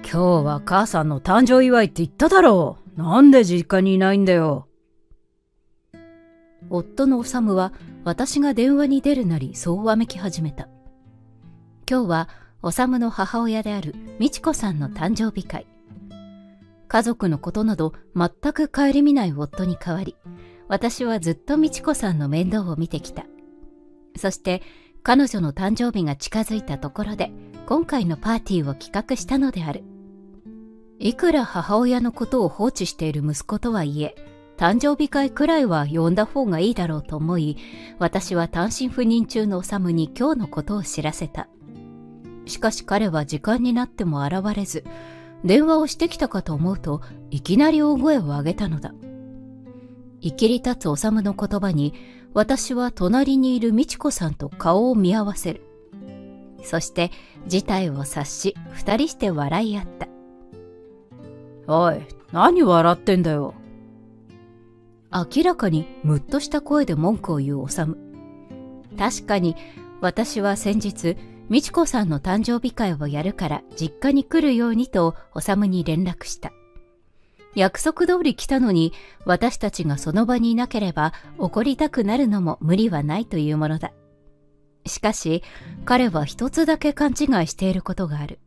今日は母さんの誕生祝いって言っただろう。なんで実家にいないんだよ。夫の修は私が電話に出るなりそうわめき始めた。今日は修の母親である美智子さんの誕生日会。家族のことなど全く顧みない夫に代わり、私はずっと美智子さんの面倒を見てきた。そして彼女の誕生日が近づいたところで今回のパーティーを企画したのである。いくら母親のことを放置している息子とはいえ、誕生日会くらいは呼んだ方がいいだろうと思い、私は単身赴任中の修に今日のことを知らせた。しかし彼は時間になっても現れず、電話をしてきたかと思うといきなり大声を上げたのだ。いきり立つ修の言葉に、私は隣にいる美智子さんと顔を見合わせる。そして事態を察し、二人して笑い合った。おい、何笑ってんだよ。明らかにムッとした声で文句を言う修。確かに私は先日、美智子さんの誕生日会をやるから実家に来るようにと修に連絡した。約束通り来たのに、私たちがその場にいなければ怒りたくなるのも無理はないというものだ。しかし彼は一つだけ勘違いしていることがある。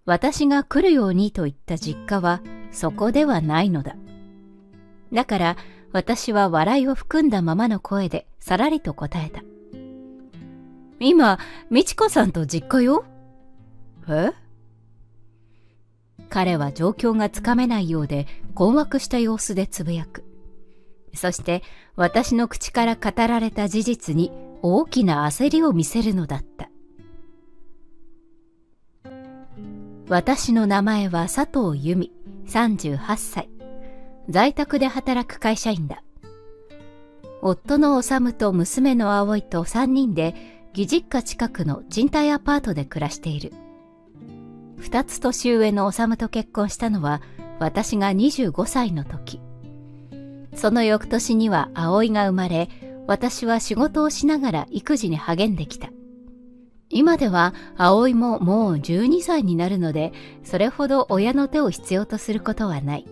私が来るようにと言った実家はそこではないのだ。だから私は笑いを含んだままの声でさらりと答えた。今、美智子さんと実家よ。え？彼は状況がつかめないようで困惑した様子でつぶやく。そして私の口から語られた事実に大きな焦りを見せるのだった。私の名前は佐藤由美、38歳。在宅で働く会社員だ。夫の修と娘の葵と3人で義実家近くの賃貸アパートで暮らしている。2つ年上の修と結婚したのは私が25歳の時。その翌年には葵が生まれ、私は仕事をしながら育児に励んできた。今では葵ももう12歳になるので、それほど親の手を必要とすることはない。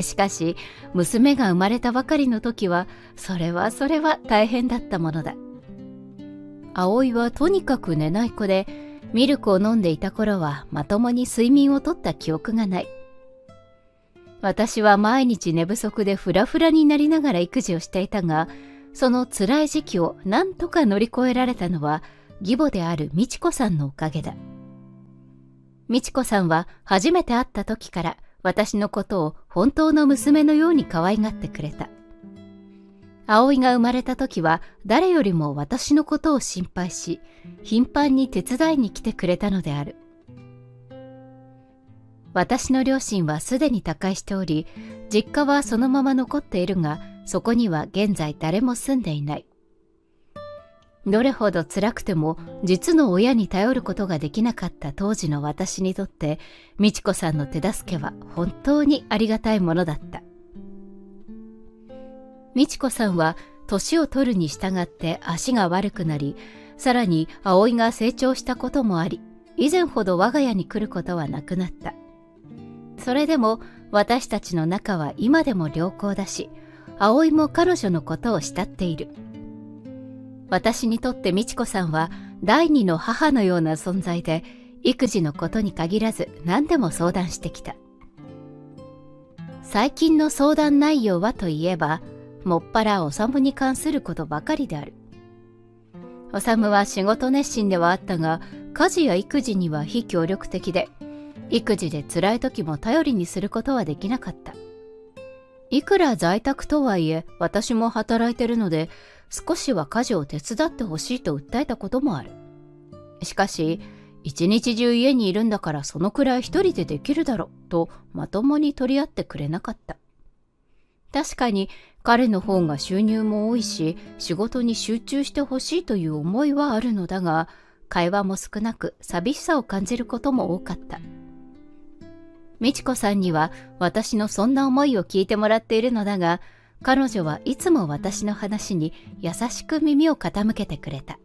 しかし、娘が生まれたばかりの時は、それは大変だったものだ。葵はとにかく寝ない子で、ミルクを飲んでいた頃はまともに睡眠をとった記憶がない。私は毎日寝不足でフラフラになりながら育児をしていたが、その辛い時期を何とか乗り越えられたのは、義母である美智子さんのおかげだ。美智子さんは初めて会った時から私のことを本当の娘のように可愛がってくれた。葵が生まれた時は誰よりも私のことを心配し、頻繁に手伝いに来てくれたのである。私の両親はすでに他界しており、実家はそのまま残っているが、そこには現在誰も住んでいない。どれほど辛くても実の親に頼ることができなかった当時の私にとって、美智子さんの手助けは本当にありがたいものだった。美智子さんは年を取るに従って足が悪くなり、さらに葵が成長したこともあり、以前ほど我が家に来ることはなくなった。それでも私たちの仲は今でも良好だし、葵も彼女のことを慕っている。私にとって美智子さんは第二の母のような存在で、育児のことに限らず何でも相談してきた。最近の相談内容はといえば、もっぱら修に関することばかりである。修は仕事熱心ではあったが、家事や育児には非協力的で、育児で辛い時も頼りにすることはできなかった。いくら在宅とはいえ、私も働いてるので、少しは家事を手伝ってほしいと訴えたこともある。しかし、一日中家にいるんだからそのくらい一人でできるだろうとまともに取り合ってくれなかった。確かに彼の方が収入も多いし、仕事に集中してほしいという思いはあるのだが、会話も少なく寂しさを感じることも多かった。美智子さんには私のそんな思いを聞いてもらっているのだが、彼女はいつも私の話に優しく耳を傾けてくれた。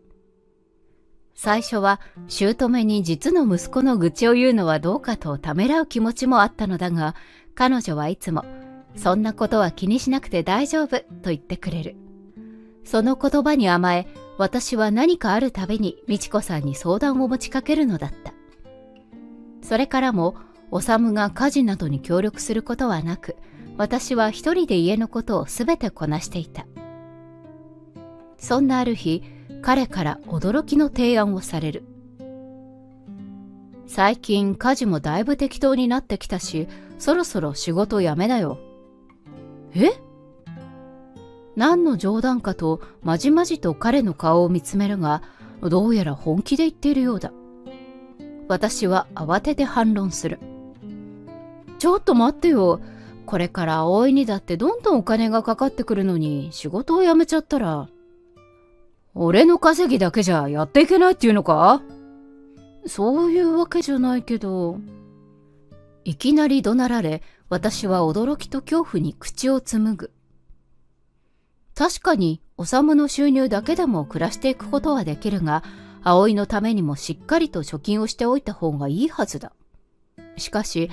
最初は姑に実の息子の愚痴を言うのはどうかとためらう気持ちもあったのだが、彼女はいつもそんなことは気にしなくて大丈夫と言ってくれる。その言葉に甘え、私は何かあるたびに美智子さんに相談を持ちかけるのだった。それからも修が家事などに協力することはなく、私は一人で家のことをすべてこなしていた。そんなある日、彼から驚きの提案をされる。最近家事もだいぶ適当になってきたし、そろそろ仕事辞めなよ。え？何の冗談かとまじまじと彼の顔を見つめるが、どうやら本気で言っているようだ。私は慌てて反論する。ちょっと待ってよ。これから葵にだってどんどんお金がかかってくるのに、仕事を辞めちゃったら。俺の稼ぎだけじゃやっていけないっていうのか？そういうわけじゃないけど。いきなり怒鳴られ、私は驚きと恐怖に口を紡ぐ。確かに、修の収入だけでも暮らしていくことはできるが、葵のためにもしっかりと貯金をしておいた方がいいはずだ。しかし、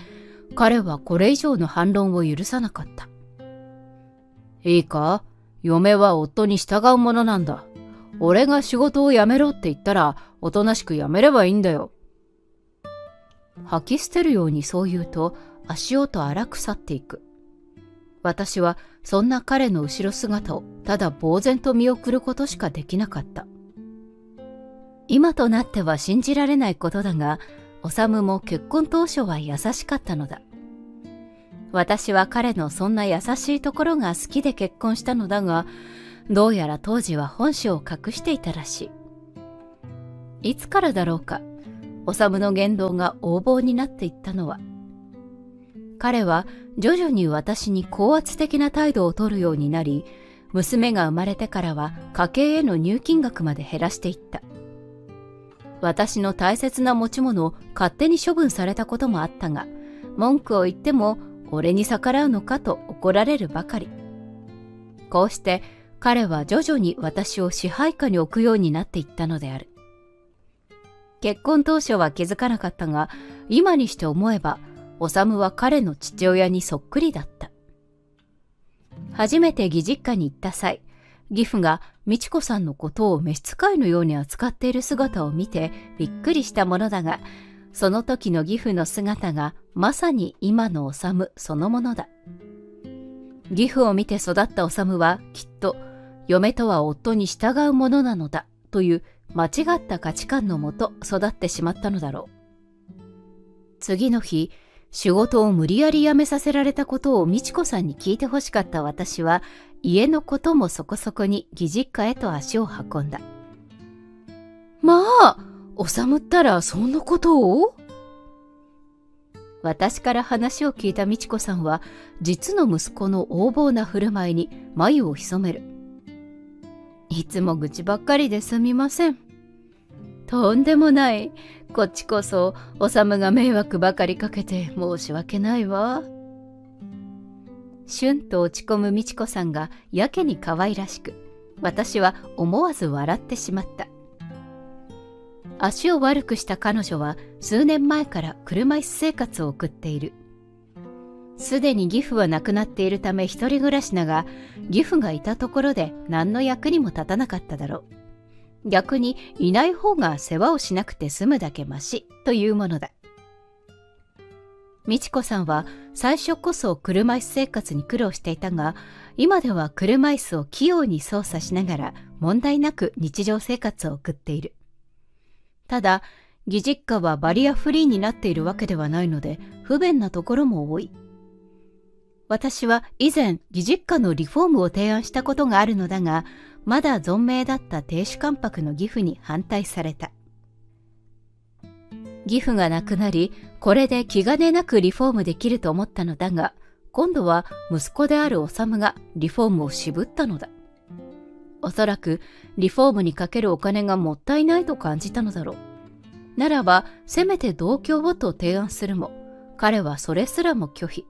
彼はこれ以上の反論を許さなかった。いいか？嫁は夫に従うものなんだ。俺が仕事を辞めろって言ったら、おとなしく辞めればいいんだよ。吐き捨てるようにそう言うと、足音荒く去っていく。私はそんな彼の後ろ姿をただ呆然と見送ることしかできなかった。今となっては信じられないことだが、修も結婚当初は優しかったのだ。私は彼のそんな優しいところが好きで結婚したのだが、どうやら当時は本性を隠していたらしい。いつからだろうか、修の言動が横暴になっていったのは。彼は徐々に私に高圧的な態度を取るようになり、娘が生まれてからは家計への入金額まで減らしていった。私の大切な持ち物を勝手に処分されたこともあったが、文句を言っても俺に逆らうのかと怒られるばかり。こうして彼は徐々に私を支配下に置くようになっていったのである。結婚当初は気づかなかったが、今にして思えば、修は彼の父親にそっくりだった。初めて義実家に行った際、義父が美智子さんのことを召使いのように扱っている姿を見てびっくりしたものだが、その時の義父の姿がまさに今の修そのものだ。義父を見て育った修はきっと、嫁とは夫に従うものなのだという間違った価値観のもと育ってしまったのだろう。次の日、仕事を無理やり辞めさせられたことを美智子さんに聞いてほしかった私は、家のこともそこそこに義実家へと足を運んだ。まあ、修ったらそんなことを？私から話を聞いた美智子さんは、実の息子の横暴な振る舞いに眉を潜める。いつも愚痴ばっかりですみません。とんでもない。こっちこそ、修が迷惑ばかりかけて申し訳ないわ。シュンと落ち込む美智子さんがやけに可愛らしく、私は思わず笑ってしまった。足を悪くした彼女は数年前から車椅子生活を送っている。すでに義父は亡くなっているため一人暮らしだが、義父がいたところで何の役にも立たなかっただろう。逆にいない方が世話をしなくて済むだけマシというものだ。美智子さんは最初こそ車椅子生活に苦労していたが、今では車椅子を器用に操作しながら問題なく日常生活を送っている。ただ、義実家はバリアフリーになっているわけではないので、不便なところも多い。私は以前、義実家のリフォームを提案したことがあるのだが、まだ存命だった亭主関白の義父に反対された。義父が亡くなり、これで気兼ねなくリフォームできると思ったのだが、今度は息子である修がリフォームを渋ったのだ。おそらくリフォームにかけるお金がもったいないと感じたのだろう。ならば、せめて同居をと提案するも、彼はそれすらも拒否。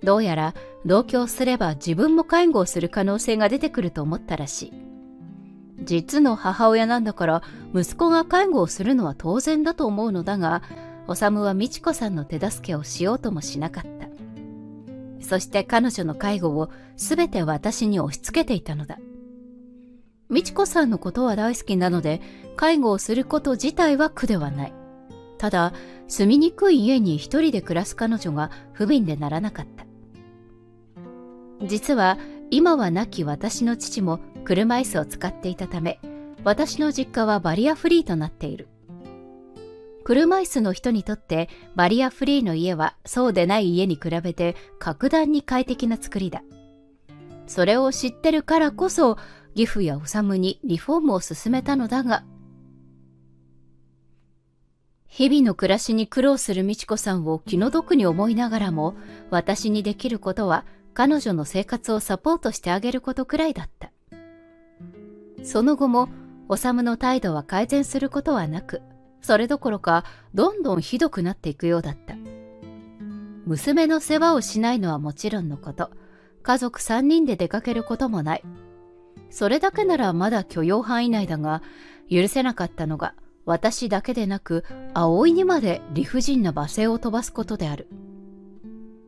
どうやら同居すれば自分も介護をする可能性が出てくると思ったらしい。実の母親なんだから息子が介護をするのは当然だと思うのだが、修は美智子さんの手助けをしようともしなかった。そして彼女の介護をすべて私に押し付けていたのだ。美智子さんのことは大好きなので、介護をすること自体は苦ではない。ただ、住みにくい家に一人で暮らす彼女が不憫でならなかった。実は、今は亡き私の父も車椅子を使っていたため、私の実家はバリアフリーとなっている。車椅子の人にとってバリアフリーの家はそうでない家に比べて格段に快適な作りだ。それを知ってるからこそ、義父や修にリフォームを勧めたのだが、日々の暮らしに苦労する美智子さんを気の毒に思いながらも、私にできることは彼女の生活をサポートしてあげることくらいだった。その後も修の態度は改善することはなく、それどころかどんどんひどくなっていくようだった。娘の世話をしないのはもちろんのこと、家族3人で出かけることもない。それだけならまだ許容範囲内だが、許せなかったのが私だけでなく葵にまで理不尽な罵声を飛ばすことである。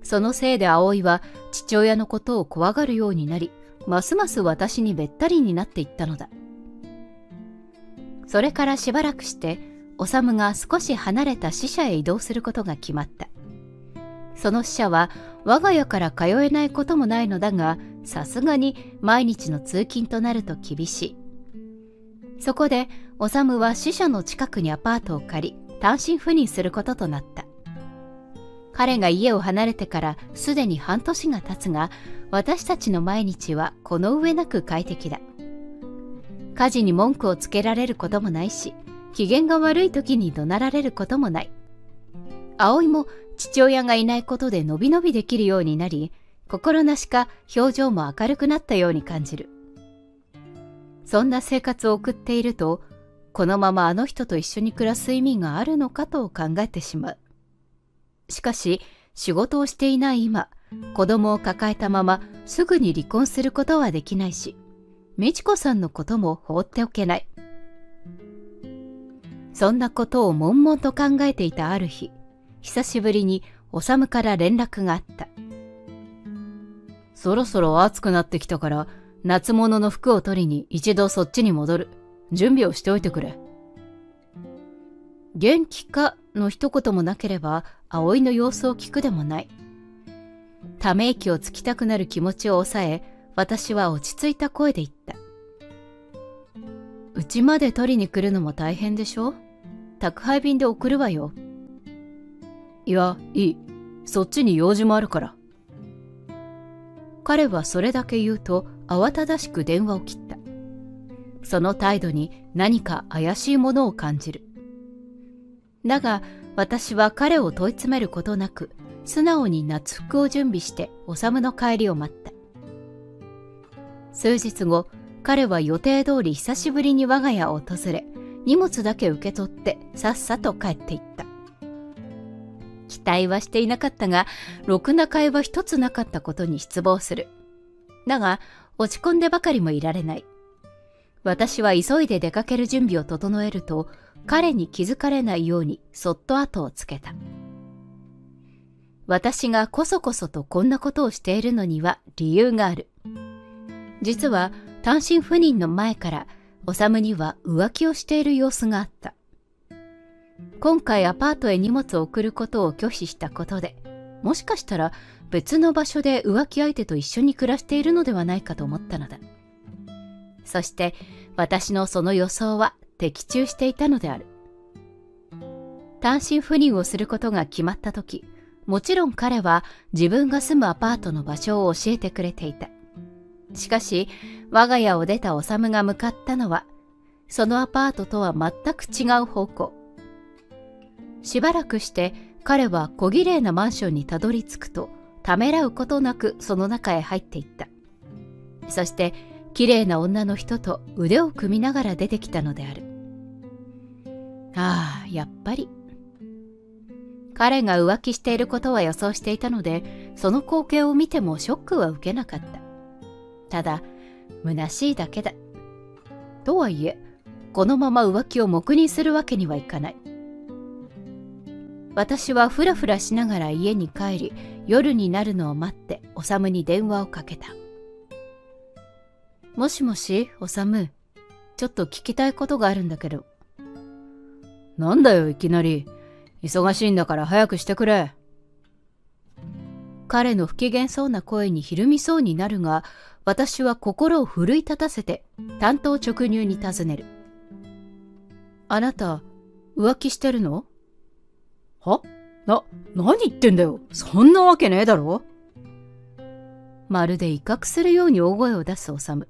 そのせいで葵は父親のことを怖がるようになり、ますます私にべったりになっていったのだ。それからしばらくして、修が少し離れた支社へ移動することが決まった。その支社は我が家から通えないこともないのだが、さすがに毎日の通勤となると厳しい。そこで修は支社の近くにアパートを借り、単身赴任することとなった。彼が家を離れてからすでに半年が経つが、私たちの毎日はこの上なく快適だ。家事に文句をつけられることもないし、機嫌が悪い時に怒鳴られることもない。葵も父親がいないことでのびのびできるようになり、心なしか表情も明るくなったように感じる。そんな生活を送っていると、このままあの人と一緒に暮らす意味があるのかと考えてしまう。しかし、仕事をしていない今、子供を抱えたまますぐに離婚することはできないし、美智子さんのことも放っておけない。そんなことを悶々と考えていたある日、久しぶりに修から連絡があった。そろそろ暑くなってきたから、夏物の服を取りに一度そっちに戻る。準備をしておいてくれ。元気かの一言もなければ、葵の様子を聞くでもない。ため息をつきたくなる気持ちを抑え、私は落ち着いた声で言った。うちまで取りに来るのも大変でしょ？宅配便で送るわよ。いや、いい。そっちに用事もあるから。彼はそれだけ言うと慌ただしく電話を切った。その態度に何か怪しいものを感じる。だが私は彼を問い詰めることなく、素直に夏服を準備して修の帰りを待った。数日後、彼は予定通り久しぶりに我が家を訪れ、荷物だけ受け取ってさっさと帰っていった。期待はしていなかったが、ろくな会話一つなかったことに失望する。だが、落ち込んでばかりもいられない。私は急いで出かける準備を整えると、彼に気づかれないようにそっと後をつけた。私がこそこそとこんなことをしているのには理由がある。実は単身赴任の前から修には浮気をしている様子があった。今回アパートへ荷物を送ることを拒否したことで、もしかしたら別の場所で浮気相手と一緒に暮らしているのではないかと思ったのだ。そして私のその予想は的中していたのである。単身赴任をすることが決まったとき、もちろん彼は自分が住むアパートの場所を教えてくれていた。しかし、我が家を出た修が向かったのは、そのアパートとは全く違う方向。しばらくして彼は小綺麗なマンションにたどり着くと、ためらうことなくその中へ入っていった。そして、綺麗な女の人と腕を組みながら出てきたのである。ああ、やっぱり。彼が浮気していることは予想していたので、その光景を見てもショックは受けなかった。ただ、虚しいだけだ。とはいえ、このまま浮気を黙認するわけにはいかない。私はふらふらしながら家に帰り、夜になるのを待って修に電話をかけた。もしもし、修、ちょっと聞きたいことがあるんだけど。なんだよ、いきなり。忙しいんだから早くしてくれ。彼の不機嫌そうな声にひるみそうになるが、私は心を奮い立たせて単刀直入に尋ねる。あなた、浮気してるの？は？何言ってんだよ。そんなわけねえだろ。まるで威嚇するように大声を出す修。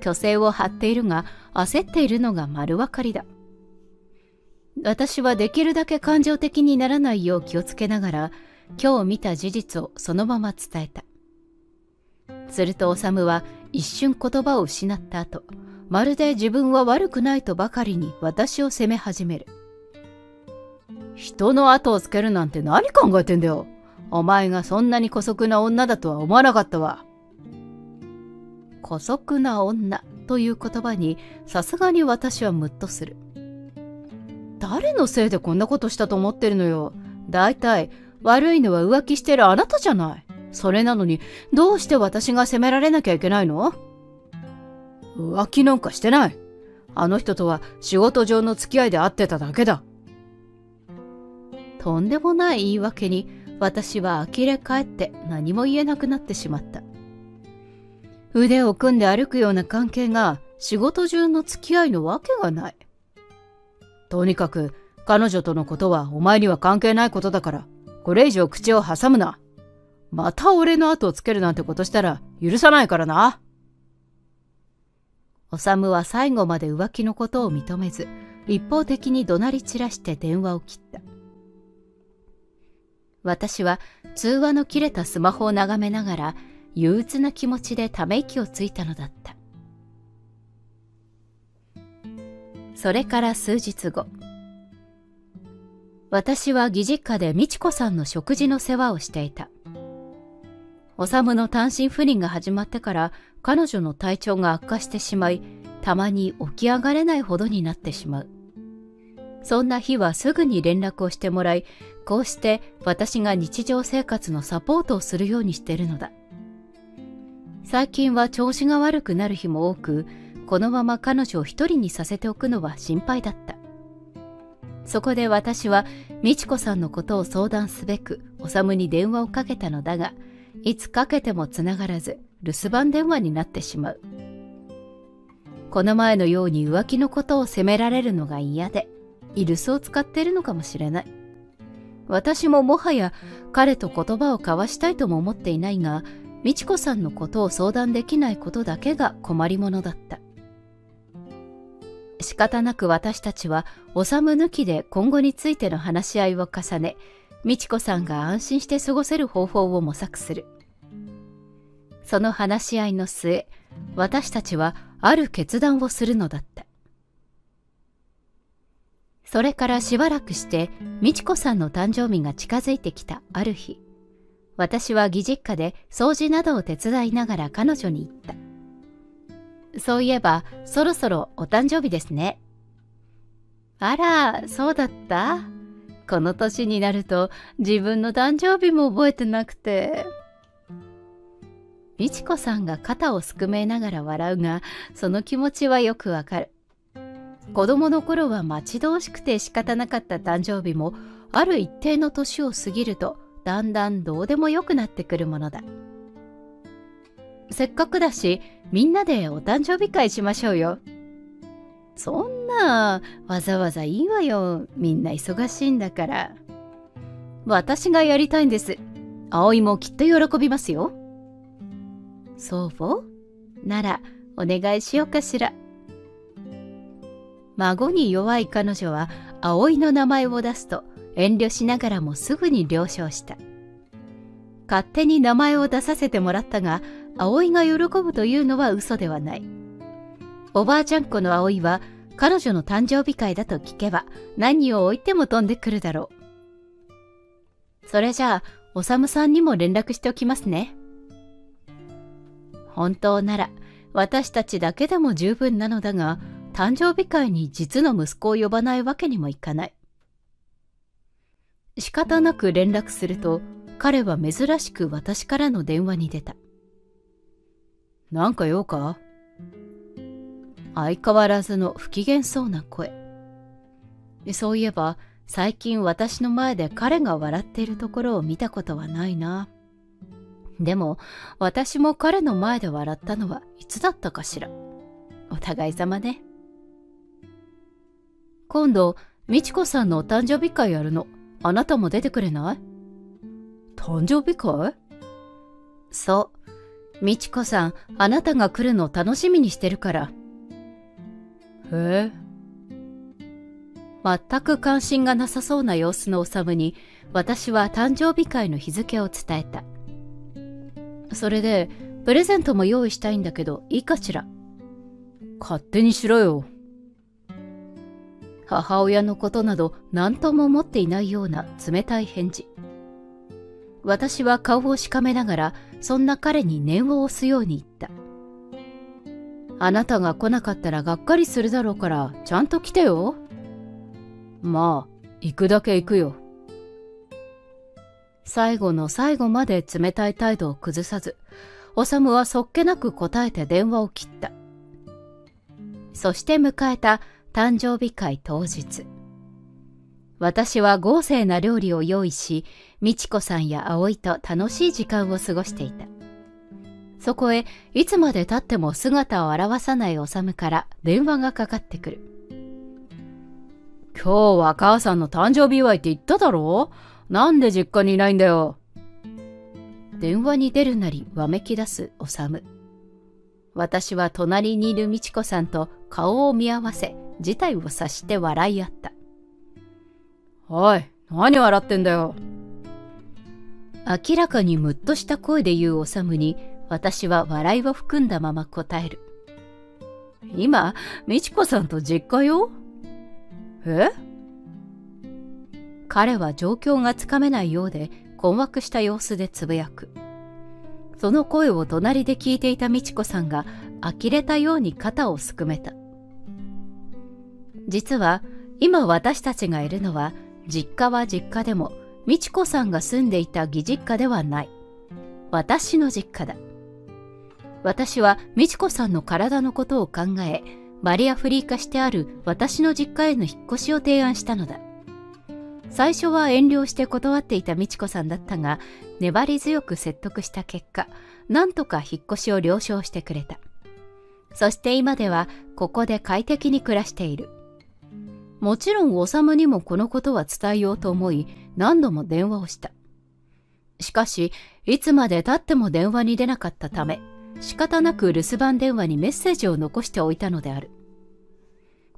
虚勢を張っているが、焦っているのが丸分かりだ。私はできるだけ感情的にならないよう気をつけながら、今日見た事実をそのまま伝えた。すると修は一瞬言葉を失った後、まるで自分は悪くないとばかりに私を責め始める。人の後をつけるなんて何考えてんだよ。お前がそんなに姑息な女だとは思わなかったわ。姑息な女という言葉にさすがに私はムッとする。誰のせいでこんなことしたと思ってるのよ。だいたい悪いのは浮気してるあなたじゃない。それなのにどうして私が責められなきゃいけないの？浮気なんかしてない。あの人とは仕事上の付き合いで会ってただけだ。とんでもない言い訳に私は呆れ返って何も言えなくなってしまった。腕を組んで歩くような関係が仕事中の付き合いのわけがない。とにかく彼女とのことはお前には関係ないことだから、これ以上口を挟むな。また俺の後をつけるなんてことしたら許さないからな。修は最後まで浮気のことを認めず、一方的に怒鳴り散らして電話を切った。私は通話の切れたスマホを眺めながら憂鬱な気持ちでため息をついたのだった。それから数日後、私は義実家で美智子さんの食事の世話をしていた。修の単身赴任が始まってから彼女の体調が悪化してしまい、たまに起き上がれないほどになってしまう。そんな日はすぐに連絡をしてもらい、こうして私が日常生活のサポートをするようにしているのだ。最近は調子が悪くなる日も多く、このまま彼女を一人にさせておくのは心配だった。そこで私は美智子さんのことを相談すべく修に電話をかけたのだが、いつかけてもつながらず留守番電話になってしまう。この前のように浮気のことを責められるのが嫌で、居留守を使っているのかもしれない。私ももはや彼と言葉を交わしたいとも思っていないが、美智子さんのことを相談できないことだけが困りものだった。仕方なく私たちは修抜きで今後についての話し合いを重ね、美智子さんが安心して過ごせる方法を模索する。その話し合いの末、私たちはある決断をするのだった。それからしばらくして美智子さんの誕生日が近づいてきたある日、私は義実家で掃除などを手伝いながら彼女に言った。そういえばそろそろお誕生日ですね。あら、そうだった？この年になると自分の誕生日も覚えてなくて。美智子さんが肩をすくめながら笑うが、その気持ちはよくわかる。子供の頃は待ち遠しくて仕方なかった誕生日も、ある一定の年を過ぎるとだんだんどうでもよくなってくるものだ。せっかくだしみんなでお誕生日会しましょうよ。そんな、わざわざいいわよ。みんな忙しいんだから。私がやりたいんです。葵もきっと喜びますよ。そうならお願いしようかしら。孫に弱い彼女は葵の名前を出すと遠慮しながらもすぐに了承した。勝手に名前を出させてもらったが、葵が喜ぶというのは嘘ではない。おばあちゃん子の葵は彼女の誕生日会だと聞けば何を置いても飛んでくるだろう。それじゃあ修さんにも連絡しておきますね。本当なら私たちだけでも十分なのだが、誕生日会に実の息子を呼ばないわけにもいかない。仕方なく連絡すると、彼は珍しく私からの電話に出た。なんか用か？相変わらずの不機嫌そうな声。そういえば、最近私の前で彼が笑っているところを見たことはないな。でも、私も彼の前で笑ったのはいつだったかしら。お互い様ね。今度、美智子さんのお誕生日会やるの。あなたも出てくれない？誕生日会？そう。美智子さん、あなたが来るの楽しみにしてるから。へえ。全く関心がなさそうな様子のおさむに、私は誕生日会の日付を伝えた。それで、プレゼントも用意したいんだけど、いいかしら。勝手にしろよ。母親のことなど何とも思っていないような冷たい返事。私は顔をしかめながら、そんな彼に念を押すように言った。あなたが来なかったらがっかりするだろうから、ちゃんと来てよ。まあ、行くだけ行くよ。最後の最後まで冷たい態度を崩さず、おさむはそっけなく答えて電話を切った。そして迎えた誕生日会当日。私は豪勢な料理を用意し、美智子さんや葵と楽しい時間を過ごしていた。そこへ、いつまで経っても姿を現さないおさむから電話がかかってくる。今日は母さんの誕生日祝いって言っただろ？なんで実家にいないんだよ。電話に出るなりわめき出すおさむ。私は隣にいる美智子さんと顔を見合わせ、事態を察して笑い合った。おい、何笑ってんだよ。明らかにムッとした声で言うおさむに、私は笑いを含んだまま答える。今、美智子さんと実家よ。え？彼は状況がつかめないようで困惑した様子でつぶやく。その声を隣で聞いていた美智子さんが呆れたように肩をすくめた。実は今私たちがいるのは実家は実家でも美智子さんが住んでいた義実家ではない。私の実家だ。私は美智子さんの体のことを考え、バリアフリー化してある私の実家への引っ越しを提案したのだ。最初は遠慮して断っていた美智子さんだったが、粘り強く説得した結果、なんとか引っ越しを了承してくれた。そして今ではここで快適に暮らしている。もちろん修にもこのことは伝えようと思い、何度も電話をした。しかし、いつまで経っても電話に出なかったため、仕方なく留守番電話にメッセージを残しておいたのである。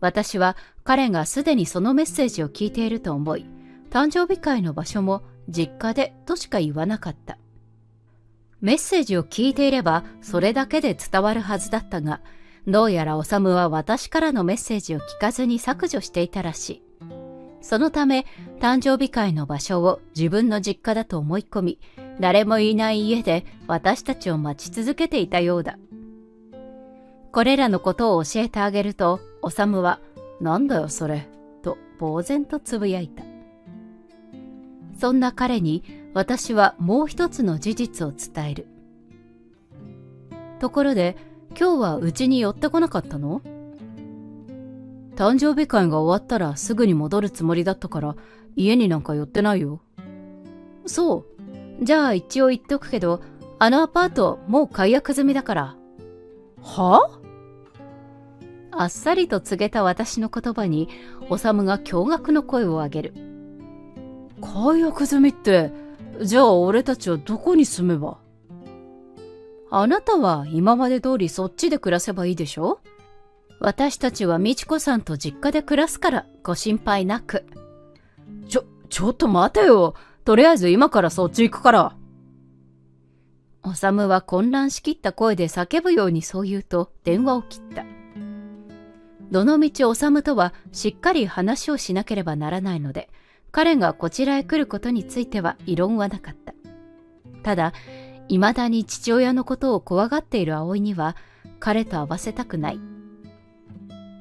私は彼がすでにそのメッセージを聞いていると思い、誕生日会の場所も実家でとしか言わなかった。メッセージを聞いていればそれだけで伝わるはずだったが、どうやら修は私からのメッセージを聞かずに削除していたらしい。そのため、誕生日会の場所を自分の実家だと思い込み、誰もいない家で私たちを待ち続けていたようだ。これらのことを教えてあげると、修は、なんだよそれ、と呆然とつぶやいた。そんな彼に私はもう一つの事実を伝える。ところで、今日はうちに寄ってこなかったの？誕生日会が終わったらすぐに戻るつもりだったから家になんか寄ってないよ。そう。じゃあ一応言っとくけど、あのアパートもう解約済みだから。は？あっさりと告げた私の言葉に、修が驚愕の声を上げる。解約済みって、じゃあ俺たちはどこに住めば？あなたは今まで通りそっちで暮らせばいいでしょ？私たちは美智子さんと実家で暮らすからご心配なく。ちょっと待てよ。とりあえず今からそっち行くから。修は混乱しきった声で叫ぶようにそう言うと電話を切った。どのみち修とはしっかり話をしなければならないので、彼がこちらへ来ることについては異論はなかった。ただ、未だに父親のことを怖がっている葵には、彼と会わせたくない。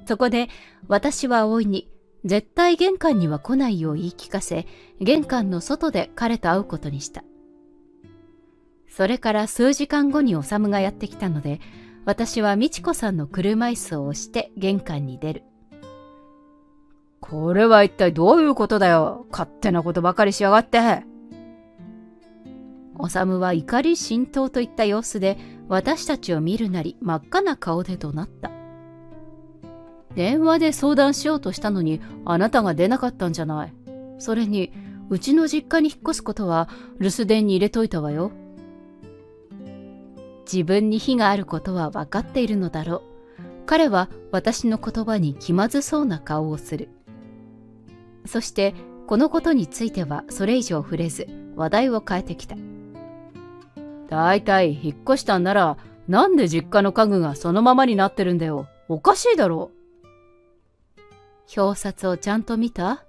そこで私は葵に絶対玄関には来ないよう言い聞かせ、玄関の外で彼と会うことにした。それから数時間後に修がやってきたので、私は美智子さんの車椅子を押して玄関に出る。これは一体どういうことだよ。勝手なことばかりしやがって。修は怒り心頭といった様子で私たちを見るなり真っ赤な顔で怒鳴った。電話で相談しようとしたのにあなたが出なかったんじゃない。それにうちの実家に引っ越すことは留守電に入れといたわよ。自分に非があることは分かっているのだろう。彼は私の言葉に気まずそうな顔をする。そしてこのことについてはそれ以上触れず話題を変えてきた。だいたい引っ越したんならなんで実家の家具がそのままになってるんだよ。おかしいだろう。表札をちゃんと見た？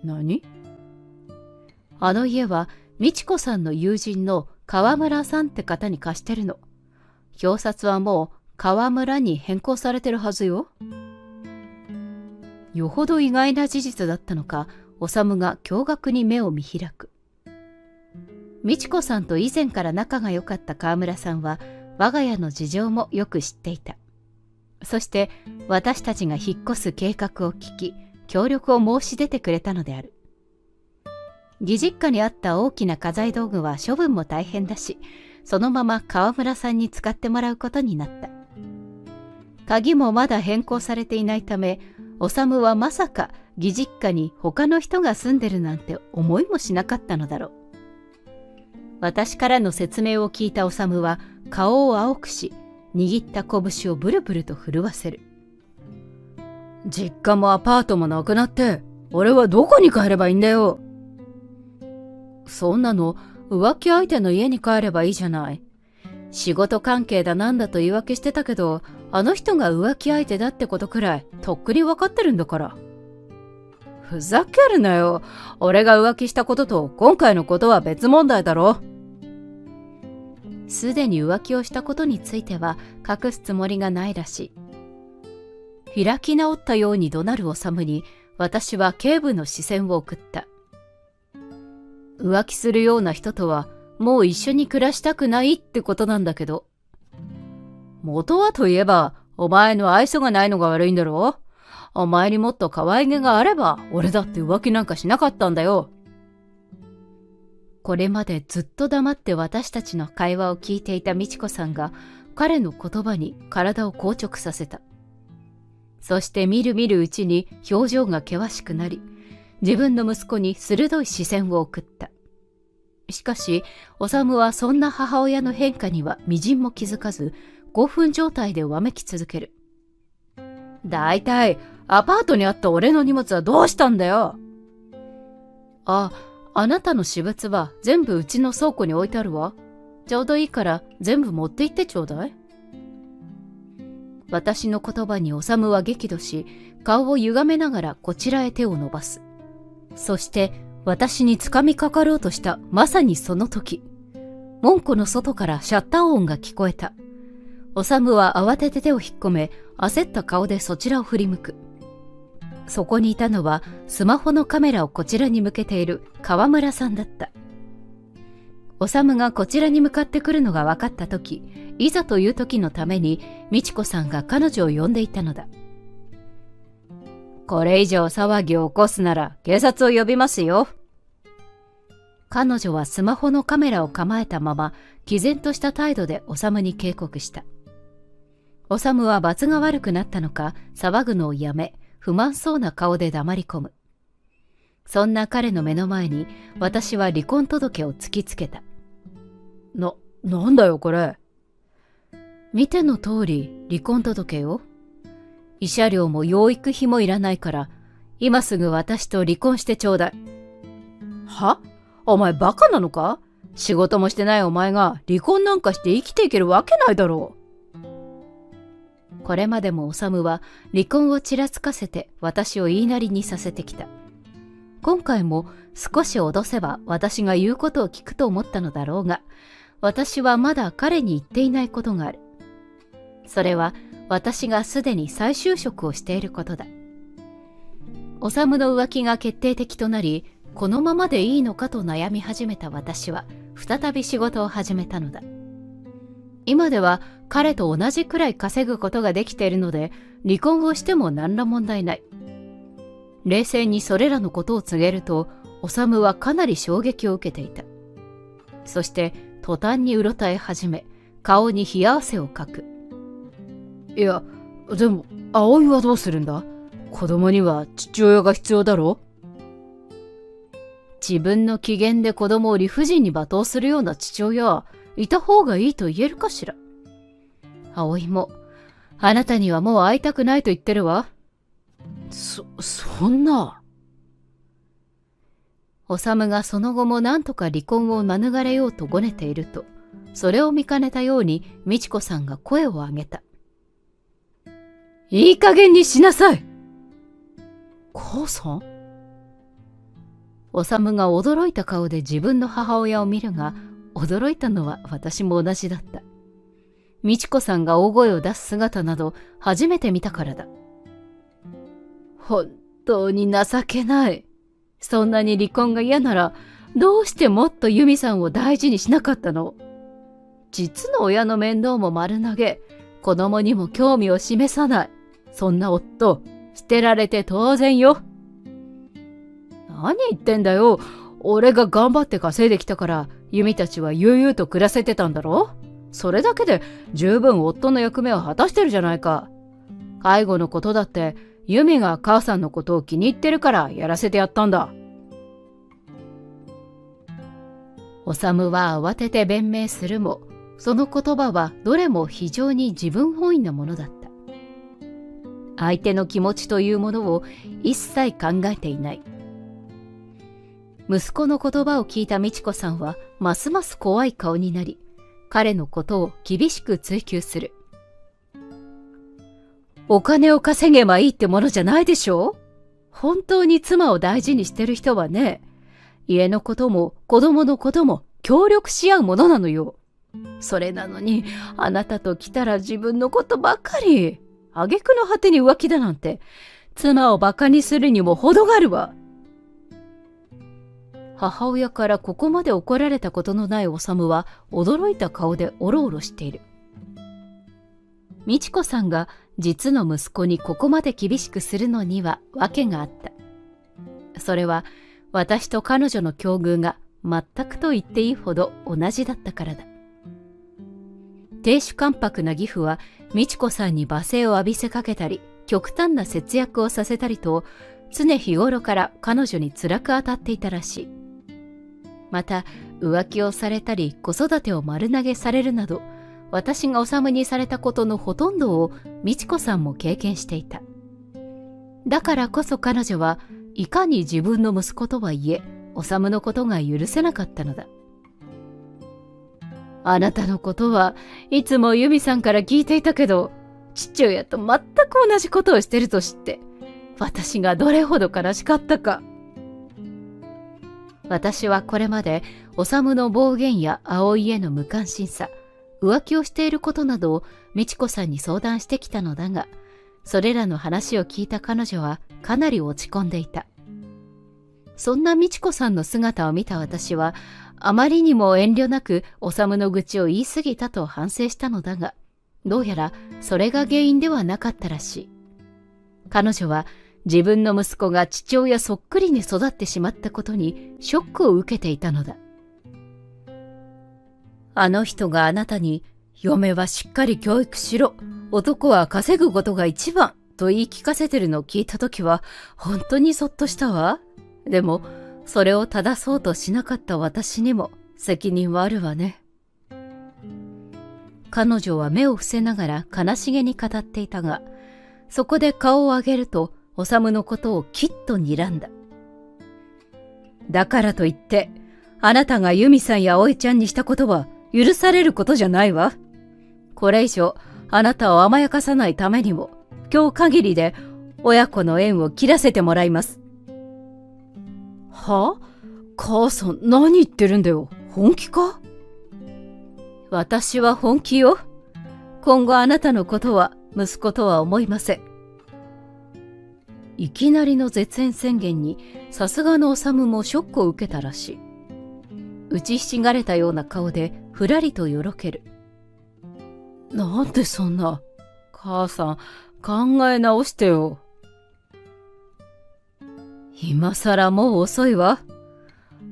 何？あの家は美智子さんの友人の川村さんって方に貸してるの。表札はもう川村に変更されてるはずよ。よほど意外な事実だったのか、修が驚愕に目を見開く。美智子さんと以前から仲が良かった川村さんは我が家の事情もよく知っていた。そして私たちが引っ越す計画を聞き、協力を申し出てくれたのである。義実家にあった大きな家財道具は処分も大変だし、そのまま川村さんに使ってもらうことになった。鍵もまだ変更されていないため、修はまさか義実家に他の人が住んでるなんて思いもしなかったのだろう。私からの説明を聞いた修は顔を青くし、握った拳をブルブルと震わせる。実家もアパートもなくなって、俺はどこに帰ればいいんだよ。そんなの浮気相手の家に帰ればいいじゃない。仕事関係だなんだと言い訳してたけど、あの人が浮気相手だってことくらいとっくに分かってるんだから。ふざけるなよ。俺が浮気したことと今回のことは別問題だろ。すでに浮気をしたことについては隠すつもりがないらしい。開き直ったように怒鳴る修に私は警部の視線を送った。浮気するような人とはもう一緒に暮らしたくないってことなんだけど。元はといえばお前の愛想がないのが悪いんだろ。お前にもっと可愛げがあれば俺だって浮気なんかしなかったんだよ。これまでずっと黙って私たちの会話を聞いていた美智子さんが彼の言葉に体を硬直させた。そしてみるみるうちに表情が険しくなり、自分の息子に鋭い視線を送った。しかし、修はそんな母親の変化にはみじんも気づかず、興奮状態でわめき続ける。だいたいアパートにあった俺の荷物はどうしたんだよ。あなたの私物は全部うちの倉庫に置いてあるわ。ちょうどいいから全部持って行ってちょうだい。私の言葉に修は激怒し、顔を歪めながらこちらへ手を伸ばす。そして私に掴みかかろうとしたまさにその時、門戸の外からシャッター音が聞こえた。修は慌てて手を引っ込め、焦った顔でそちらを振り向く。そこにいたのはスマホのカメラをこちらに向けている川村さんだった。修がこちらに向かってくるのが分かった時、いざという時のために美智子さんが彼女を呼んでいたのだ。これ以上騒ぎを起こすなら警察を呼びますよ。彼女はスマホのカメラを構えたまま毅然とした態度で修に警告した。修は罰が悪くなったのか騒ぐのをやめ、不満そうな顔で黙り込む。そんな彼の目の前に私は離婚届を突きつけた。なんだよこれ。見ての通り離婚届よ。慰謝料も養育費もいらないから、今すぐ私と離婚してちょうだい。は？お前バカなのか？仕事もしてないお前が離婚なんかして生きていけるわけないだろう。これまでも修は離婚をちらつかせて私を言いなりにさせてきた。今回も少し脅せば私が言うことを聞くと思ったのだろうが、私はまだ彼に言っていないことがある。それは私がすでに再就職をしていることだ。修の浮気が決定的となり、このままでいいのかと悩み始めた私は再び仕事を始めたのだ。今では彼と同じくらい稼ぐことができているので、離婚をしても何ら問題ない。冷静にそれらのことを告げると、修はかなり衝撃を受けていた。そして途端にうろたえ始め、顔に冷や汗をかく。いや、でも葵はどうするんだ？子供には父親が必要だろ？自分の機嫌で子供を理不尽に罵倒するような父親、いた方がいいと言えるかしら。葵も、あなたにはもう会いたくないと言ってるわ。そんな。修がその後も何とか離婚を免れようとごねていると、それを見かねたように美智子さんが声を上げた。いい加減にしなさい。母さん？修が驚いた顔で自分の母親を見るが、驚いたのは私も同じだった。美智子さんが大声を出す姿など初めて見たからだ。本当に情けない。そんなに離婚が嫌なら、どうしてもっと由美さんを大事にしなかったの？実の親の面倒も丸投げ、子供にも興味を示さない。そんな夫、捨てられて当然よ。何言ってんだよ。俺が頑張って稼いできたから、由美たちは悠々と暮らせてたんだろ？それだけで十分夫の役目を果たしてるじゃないか。介護のことだって、由美が母さんのことを気に入ってるからやらせてやったんだ。修は慌てて弁明するも、その言葉はどれも非常に自分本位なものだった。相手の気持ちというものを一切考えていない。息子の言葉を聞いた美智子さんはますます怖い顔になり、彼のことを厳しく追及する。お金を稼げばいいってものじゃないでしょ？本当に妻を大事にしてる人はね、家のことも子供のことも協力し合うものなのよ。それなのに、あなたと来たら自分のことばかり。挙句の果てに浮気だなんて、妻をバカにするにも程があるわ。母親からここまで怒られたことのない修は驚いた顔でおろおろしている。美智子さんが実の息子にここまで厳しくするのには訳があった。それは私と彼女の境遇が全くと言っていいほど同じだったからだ。亭主関白な義父は美智子さんに罵声を浴びせかけたり、極端な節約をさせたりと、常日頃から彼女に辛く当たっていたらしい。また、浮気をされたり、子育てを丸投げされるなど、私が修にされたことのほとんどを美智子さんも経験していた。だからこそ彼女はいかに自分の息子とはいえ、修のことが許せなかったのだ。あなたのことはいつも由美さんから聞いていたけど、父親と全く同じことをしてると知って、私がどれほど悲しかったか。私はこれまで修の暴言や葵への無関心さ、浮気をしていることなどを美智子さんに相談してきたのだが、それらの話を聞いた彼女はかなり落ち込んでいた。そんな美智子さんの姿を見た私は、あまりにも遠慮なく修の愚痴を言い過ぎたと反省したのだが、どうやらそれが原因ではなかったらしい。彼女は自分の息子が父親そっくりに育ってしまったことにショックを受けていたのだ。あの人があなたに、嫁はしっかり教育しろ、男は稼ぐことが一番と言い聞かせてるのを聞いたときは、本当にそっとしたわ。でも、それを正そうとしなかった私にも責任はあるわね。彼女は目を伏せながら悲しげに語っていたが、そこで顔を上げると、修のことをきっと睨んだ。だからといって、あなたが由美さんや葵ちゃんにしたことは許されることじゃないわ。これ以上、あなたを甘やかさないためにも、今日限りで親子の縁を切らせてもらいます。は？母さん、何言ってるんだよ。本気か？私は本気よ。今後あなたのことは息子とは思いません。いきなりの絶縁宣言にさすがのおさむもショックを受けたらしい。打ちひしがれたような顔でふらりとよろける。なんでそんな。母さん、考え直してよ。今さらもう遅いわ。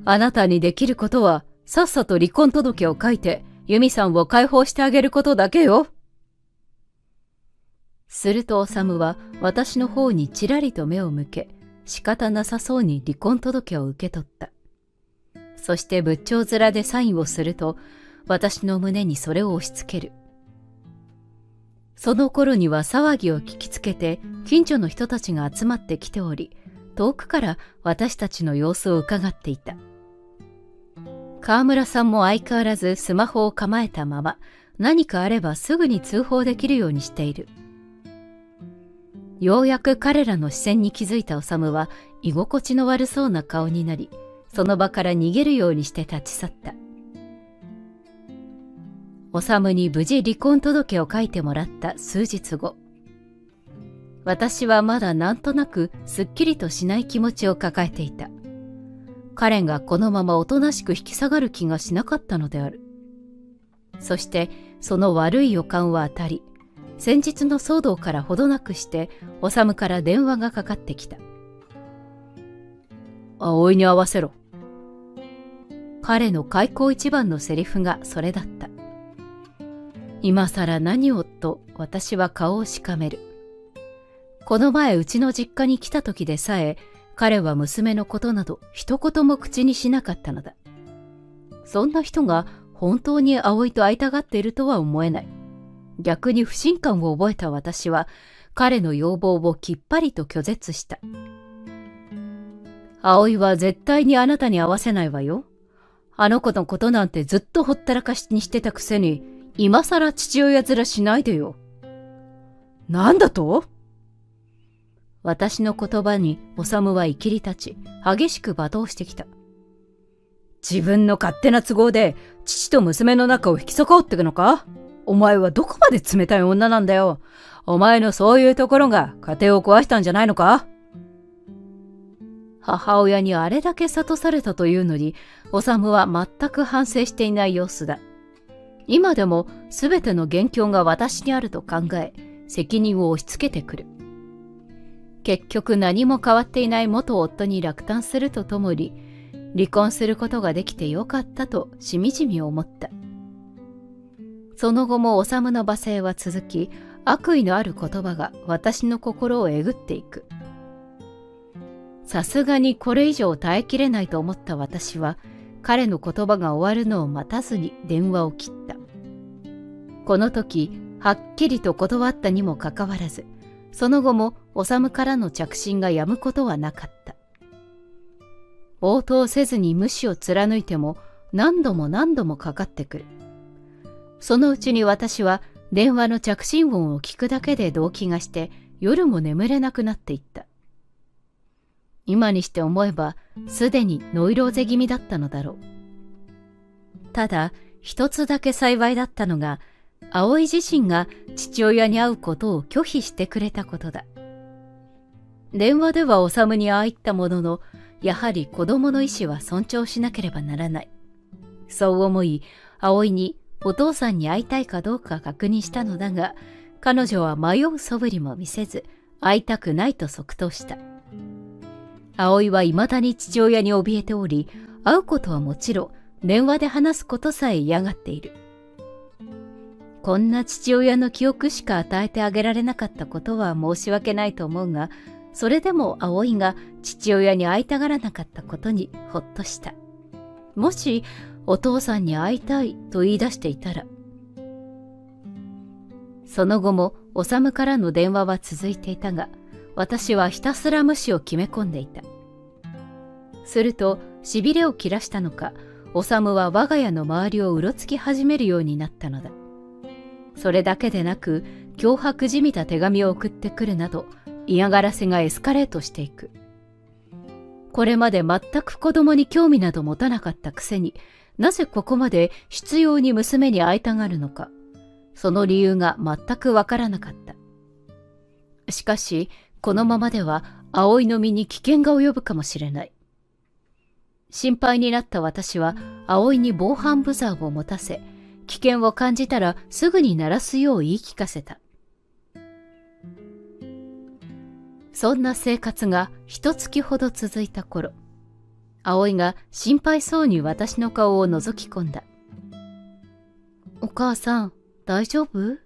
あなたにできることはさっさと離婚届を書いて由美さんを解放してあげることだけよ。するとおさむは私の方にちらりと目を向け、仕方なさそうに離婚届を受け取った。そして仏頂面でサインをすると、私の胸にそれを押し付ける。その頃には騒ぎを聞きつけて近所の人たちが集まってきており、遠くから私たちの様子を伺っていた。川村さんも相変わらずスマホを構えたまま、何かあればすぐに通報できるようにしている。ようやく彼らの視線に気づいた修は居心地の悪そうな顔になり、その場から逃げるようにして立ち去った。修に無事離婚届を書いてもらった数日後、私はまだなんとなくすっきりとしない気持ちを抱えていた。彼がこのままおとなしく引き下がる気がしなかったのである。そしてその悪い予感は当たり、先日の騒動からほどなくして修から電話がかかってきた。葵に会わせろ。彼の開口一番のセリフがそれだった。今さら何をと私は顔をしかめる。この前うちの実家に来た時でさえ、彼は娘のことなど一言も口にしなかったのだ。そんな人が本当に葵と会いたがっているとは思えない。逆に不信感を覚えた私は彼の要望をきっぱりと拒絶した。葵は絶対にあなたに会わせないわよ。あの子のことなんてずっとほったらかしにしてたくせに、今さら父親面しないでよ。なんだと？私の言葉に修は怒り立ち、激しく罵倒してきた。自分の勝手な都合で父と娘の仲を引き裂こうってのか？お前はどこまで冷たい女なんだよ。お前のそういうところが家庭を壊したんじゃないのか？母親にあれだけ諭されたというのに、修は全く反省していない様子だ。今でもすべての元凶が私にあると考え、責任を押し付けてくる。結局何も変わっていない元夫に落胆するとともに、離婚することができてよかったとしみじみ思った。その後も修の罵声は続き、悪意のある言葉が私の心をえぐっていく。さすがにこれ以上耐えきれないと思った私は、彼の言葉が終わるのを待たずに電話を切った。この時、はっきりと断ったにもかかわらず、その後も修からの着信が止むことはなかった。応答せずに無視を貫いても何度も何度もかかってくる。そのうちに私は電話の着信音を聞くだけで動悸がして夜も眠れなくなっていった。今にして思えばすでにノイローゼ気味だったのだろう。ただ一つだけ幸いだったのが、葵自身が父親に会うことを拒否してくれたことだ。電話では修にああ言ったものの、やはり子供の意思は尊重しなければならない。そう思い、葵にお父さんに会いたいかどうか確認したのだが、彼女は迷う素振りも見せず、会いたくないと即答した。葵は未だに父親に怯えており、会うことはもちろん、電話で話すことさえ嫌がっている。こんな父親の記憶しか与えてあげられなかったことは申し訳ないと思うが、それでも葵が父親に会いたがらなかったことにほっとした。もしお父さんに会いたいと言い出していたら。その後も修からの電話は続いていたが、私はひたすら無視を決め込んでいた。するとしびれを切らしたのか、修は我が家の周りをうろつき始めるようになったのだ。それだけでなく、脅迫じみた手紙を送ってくるなど、嫌がらせがエスカレートしていく。これまで全く子供に興味など持たなかったくせに、なぜここまで執拗に娘に会いたがるのか。その理由が全くわからなかった。しかし、このままでは葵の身に危険が及ぶかもしれない。心配になった私は葵に防犯ブザーを持たせ、危険を感じたらすぐに鳴らすよう言い聞かせた。そんな生活が1月ほど続いた頃、葵が心配そうに私の顔を覗き込んだ。お母さん、大丈夫？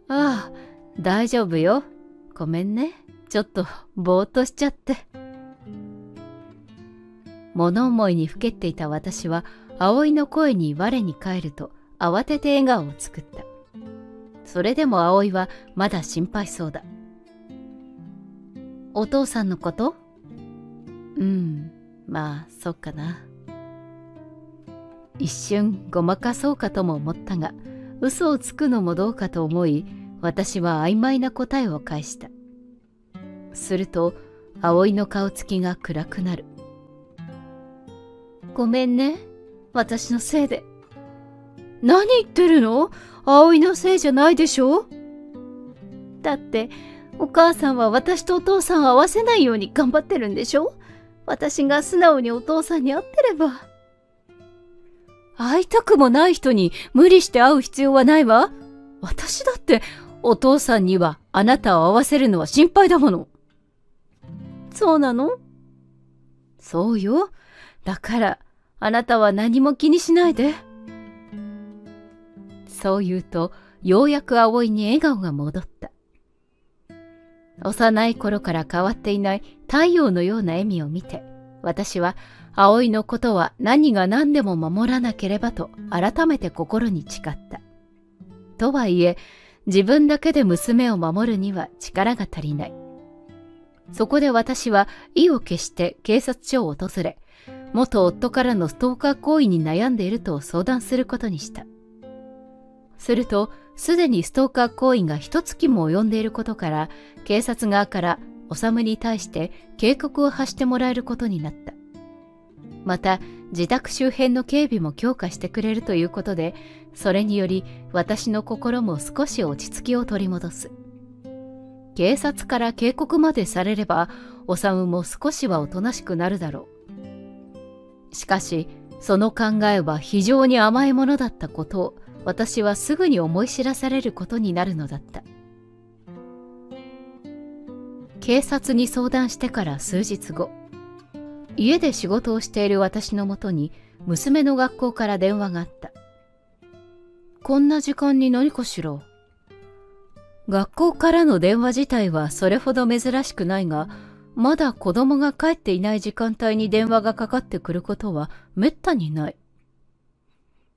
ああ、大丈夫よ。ごめんね。ちょっとぼーっとしちゃって。物思いにふけっていた私は、葵の声に我に返ると慌てて笑顔を作った。それでも葵はまだ心配そうだ。お父さんのこと？まあそっかな。一瞬ごまかそうかとも思ったが、嘘をつくのもどうかと思い、私は曖昧な答えを返した。すると葵の顔つきが暗くなる。ごめんね、私のせいで。何言ってるの？葵のせいじゃないでしょ。だってお母さんは私とお父さんを合わせないように頑張ってるんでしょ。私が素直にお父さんに会ってれば。会いたくもない人に無理して会う必要はないわ。私だってお父さんにはあなたを会わせるのは心配だもの。そうなの？そうよ。だからあなたは何も気にしないで。そう言うとようやく葵に笑顔が戻った。幼い頃から変わっていない太陽のような笑みを見て、私は葵のことは何が何でも守らなければと改めて心に誓った。とはいえ、自分だけで娘を守るには力が足りない。そこで私は意を決して警察署を訪れ、元夫からのストーカー行為に悩んでいると相談することにした。すると、すでにストーカー行為が1月も及んでいることから、警察側から修に対して警告を発してもらえることになった。また、自宅周辺の警備も強化してくれるということで、それにより私の心も少し落ち着きを取り戻す。警察から警告までされれば、修も少しはおとなしくなるだろう。しかし、その考えは非常に甘いものだったことを、私はすぐに思い知らされることになるのだった。警察に相談してから数日後、家で仕事をしている私のもとに娘の学校から電話があった。こんな時間に何かしら。学校からの電話自体はそれほど珍しくないが、まだ子供が帰っていない時間帯に電話がかかってくることはめったにない。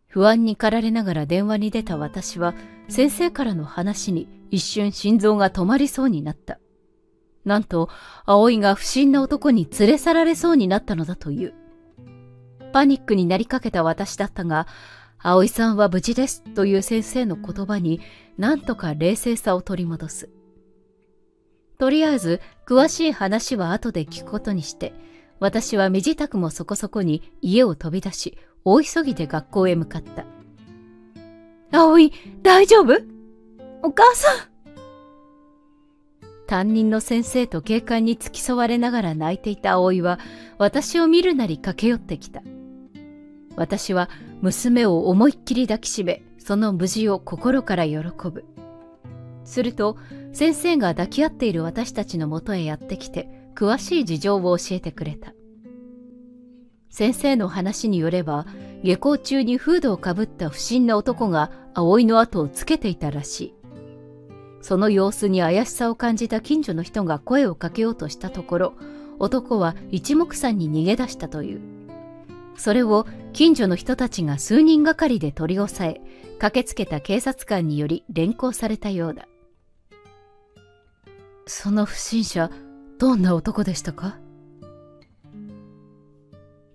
不安に駆られながら電話に出た私は、先生からの話に一瞬心臓が止まりそうになった。なんと、葵が不審な男に連れ去られそうになったのだという。パニックになりかけた私だったが、葵さんは無事ですという先生の言葉に、なんとか冷静さを取り戻す。とりあえず、詳しい話は後で聞くことにして、私は身支度もそこそこに家を飛び出し、大急ぎで学校へ向かった。葵、大丈夫？お母さん！担任の先生と警官に付き添われながら泣いていた葵は、私を見るなり駆け寄ってきた。私は娘を思いっきり抱きしめ、その無事を心から喜ぶ。すると、先生が抱き合っている私たちのもとへやってきて、詳しい事情を教えてくれた。先生の話によれば、下校中にフードをかぶった不審な男が葵の後をつけていたらしい。その様子に怪しさを感じた近所の人が声をかけようとしたところ、男は一目散に逃げ出したという。それを近所の人たちが数人がかりで取り押さえ、駆けつけた警察官により連行されたようだ。その不審者、どんな男でしたか？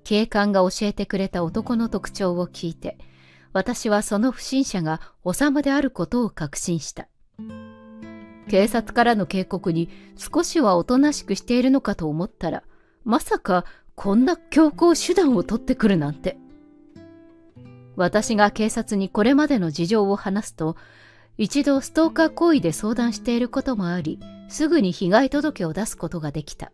警官が教えてくれた男の特徴を聞いて、私はその不審者が修であることを確信した。警察からの警告に少しはおとなしくしているのかと思ったら、まさかこんな強硬手段を取ってくるなんて。私が警察にこれまでの事情を話すと、一度ストーカー行為で相談していることもあり、すぐに被害届を出すことができた。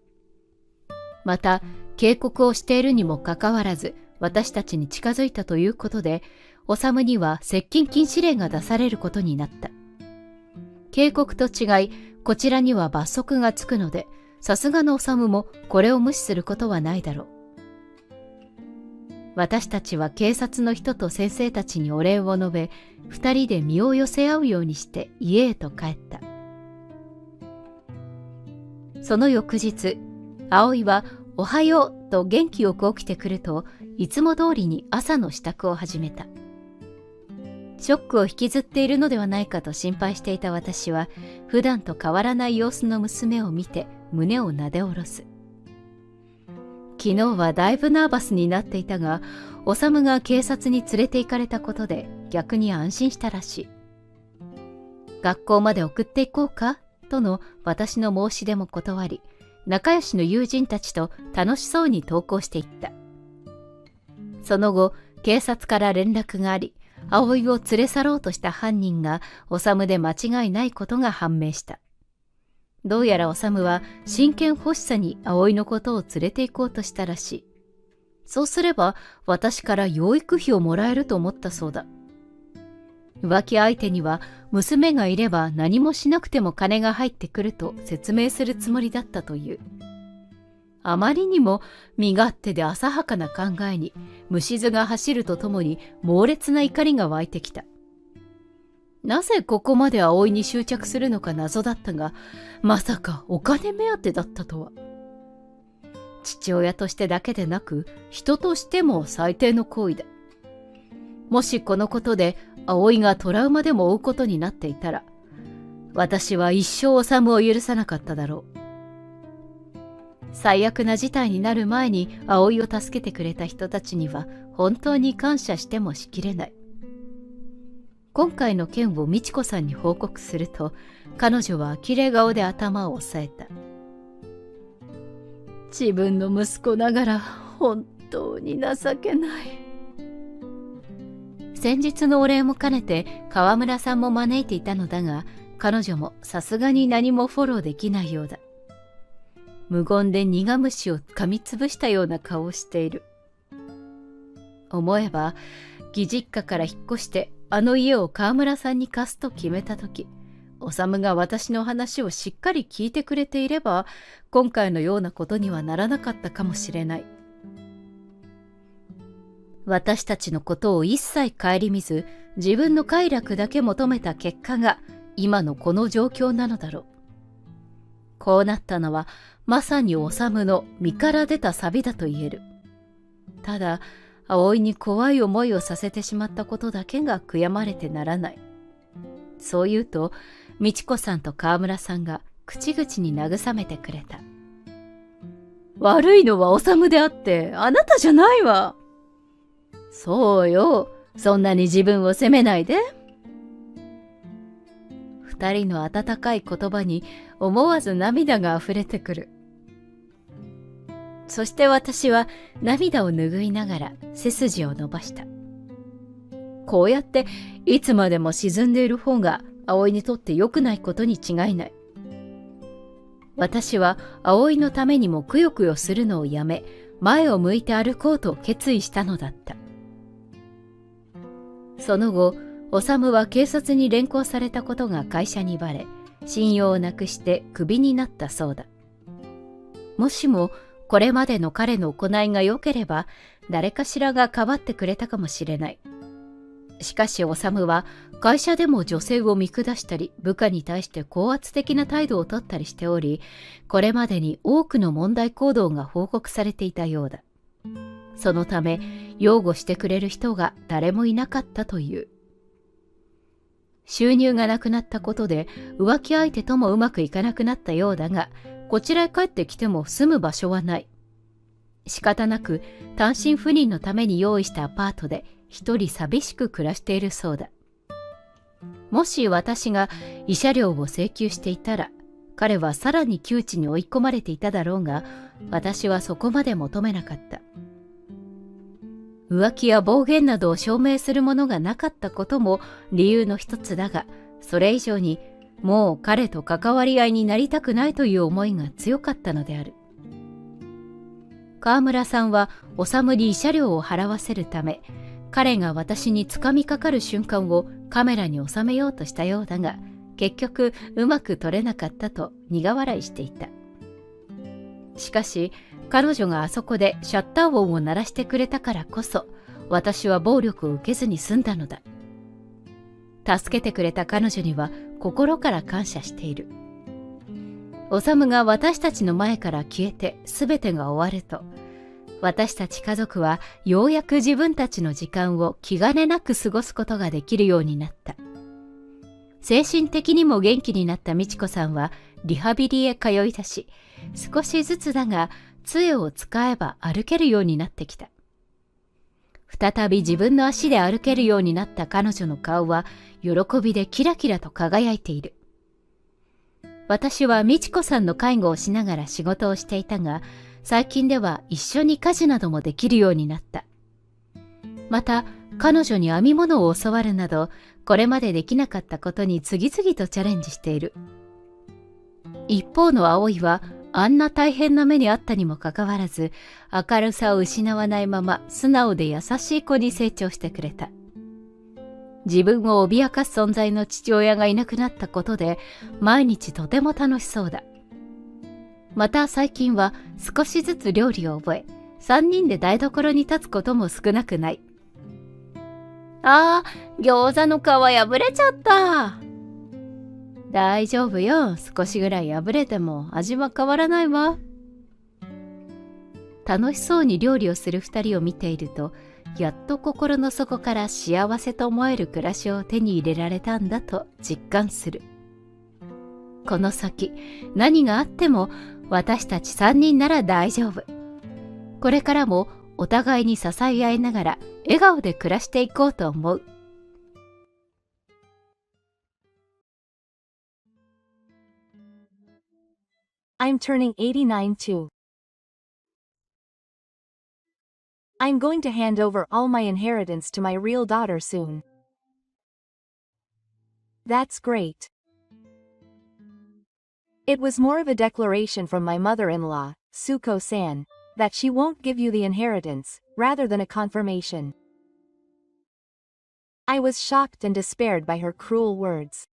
また、警告をしているにもかかわらず、私たちに近づいたということで、修には接近禁止令が出されることになった。警告と違い、こちらには罰則がつくので、さすがの修もこれを無視することはないだろう。私たちは警察の人と先生たちにお礼を述べ、二人で身を寄せ合うようにして家へと帰った。その翌日、葵はおはようと元気よく起きてくると、いつも通りに朝の支度を始めた。ショックを引きずっているのではないかと心配していた私は、普段と変わらない様子の娘を見て胸をなで下ろす。昨日はだいぶナーバスになっていたが、修が警察に連れて行かれたことで逆に安心したらしい。学校まで送っていこうかとの私の申し出も断り、仲良しの友人たちと楽しそうに登校していった。その後、警察から連絡があり、葵を連れ去ろうとした犯人が修で間違いないことが判明した。どうやら修は真剣欲しさに葵のことを連れて行こうとしたらしい。そうすれば私から養育費をもらえると思ったそうだ。浮気相手には娘がいれば何もしなくても金が入ってくると説明するつもりだったという。あまりにも身勝手で浅はかな考えに虫唾が走るとともに猛烈な怒りが湧いてきた。なぜここまで葵に執着するのか謎だったが、まさかお金目当てだったとは。父親としてだけでなく、人としても最低の行為だ。もしこのことで葵がトラウマでも負うことになっていたら、私は一生修を許さなかっただろう。最悪な事態になる前に葵を助けてくれた人たちには本当に感謝してもしきれない。今回の件を美智子さんに報告すると、彼女は呆れ顔で頭を押さえた。自分の息子ながら本当に情けない。先日のお礼も兼ねて川村さんも招いていたのだが、彼女もさすがに何もフォローできないようだ。無言で苦虫を噛みつぶしたような顔をしている。思えば、義実家から引っ越してあの家を川村さんに貸すと決めたとき、修が私の話をしっかり聞いてくれていれば、今回のようなことにはならなかったかもしれない。私たちのことを一切顧みず、自分の快楽だけ求めた結果が今のこの状況なのだろう。こうなったのはまさに修の身から出たサビだと言える。ただ、葵に怖い思いをさせてしまったことだけが悔やまれてならない。そう言うと、美智子さんと川村さんが口々に慰めてくれた。悪いのは修であって、あなたじゃないわ。そうよ、そんなに自分を責めないで。二人の温かい言葉に思わず涙があふれてくる。そして私は涙を拭いながら背筋を伸ばした。こうやっていつまでも沈んでいる方が葵にとって良くないことに違いない。私は葵のためにもくよくよするのをやめ、前を向いて歩こうと決意したのだった。その後、修は警察に連行されたことが会社にバレ、信用をなくしてクビになったそうだ。もしもこれまでの彼の行いが良ければ、誰かしらがかばってくれたかもしれない。しかし修は会社でも女性を見下したり、部下に対して高圧的な態度をとったりしており、これまでに多くの問題行動が報告されていたようだ。そのため、擁護してくれる人が誰もいなかったという。収入がなくなったことで浮気相手ともうまくいかなくなったようだが、こちらへ帰ってきても住む場所はない。仕方なく単身赴任のために用意したアパートで一人寂しく暮らしているそうだ。もし私が慰謝料を請求していたら、彼はさらに窮地に追い込まれていただろうが、私はそこまで求めなかった。浮気や暴言などを証明するものがなかったことも理由の一つだが、それ以上にもう彼と関わり合いになりたくないという思いが強かったのである。川村さんは修に慰謝料を払わせるため、彼が私につかみかかる瞬間をカメラに収めようとしたようだが、結局うまく撮れなかったと苦笑いしていた。しかし彼女があそこでシャッター音を鳴らしてくれたからこそ、私は暴力を受けずに済んだのだ。助けてくれた彼女には心から感謝している。修が私たちの前から消えて全てが終わると、私たち家族はようやく自分たちの時間を気兼ねなく過ごすことができるようになった。精神的にも元気になった美智子さんはリハビリへ通い出し、少しずつだが杖を使えば歩けるようになってきた。再び自分の足で歩けるようになった彼女の顔は喜びでキラキラと輝いている。私は美智子さんの介護をしながら仕事をしていたが、最近では一緒に家事などもできるようになった。また彼女に編み物を教わるなど、これまでできなかったことに次々とチャレンジしている。一方の葵はあんな大変な目にあったにもかかわらず、明るさを失わないまま素直で優しい子に成長してくれた。自分を脅かす存在の父親がいなくなったことで、毎日とても楽しそうだ。また最近は少しずつ料理を覚え、3人で台所に立つことも少なくない。あー、餃子の皮破れちゃった。大丈夫よ、少しぐらい破れても味は変わらないわ。楽しそうに料理をする2人を見ていると、やっと心の底から幸せと思える暮らしを手に入れられたんだと実感する。この先何があっても私たち3人なら大丈夫。これからもお互いに支え合いながら笑顔で暮らしていこうと思う。I'm turning 89 too. I'm going to hand over all my inheritance to my real daughter soon. That's great. It was more of a declaration from my mother-in-law, Suko-san, that she won't give you the inheritance, rather than a confirmation. I was shocked and despaired by her cruel words.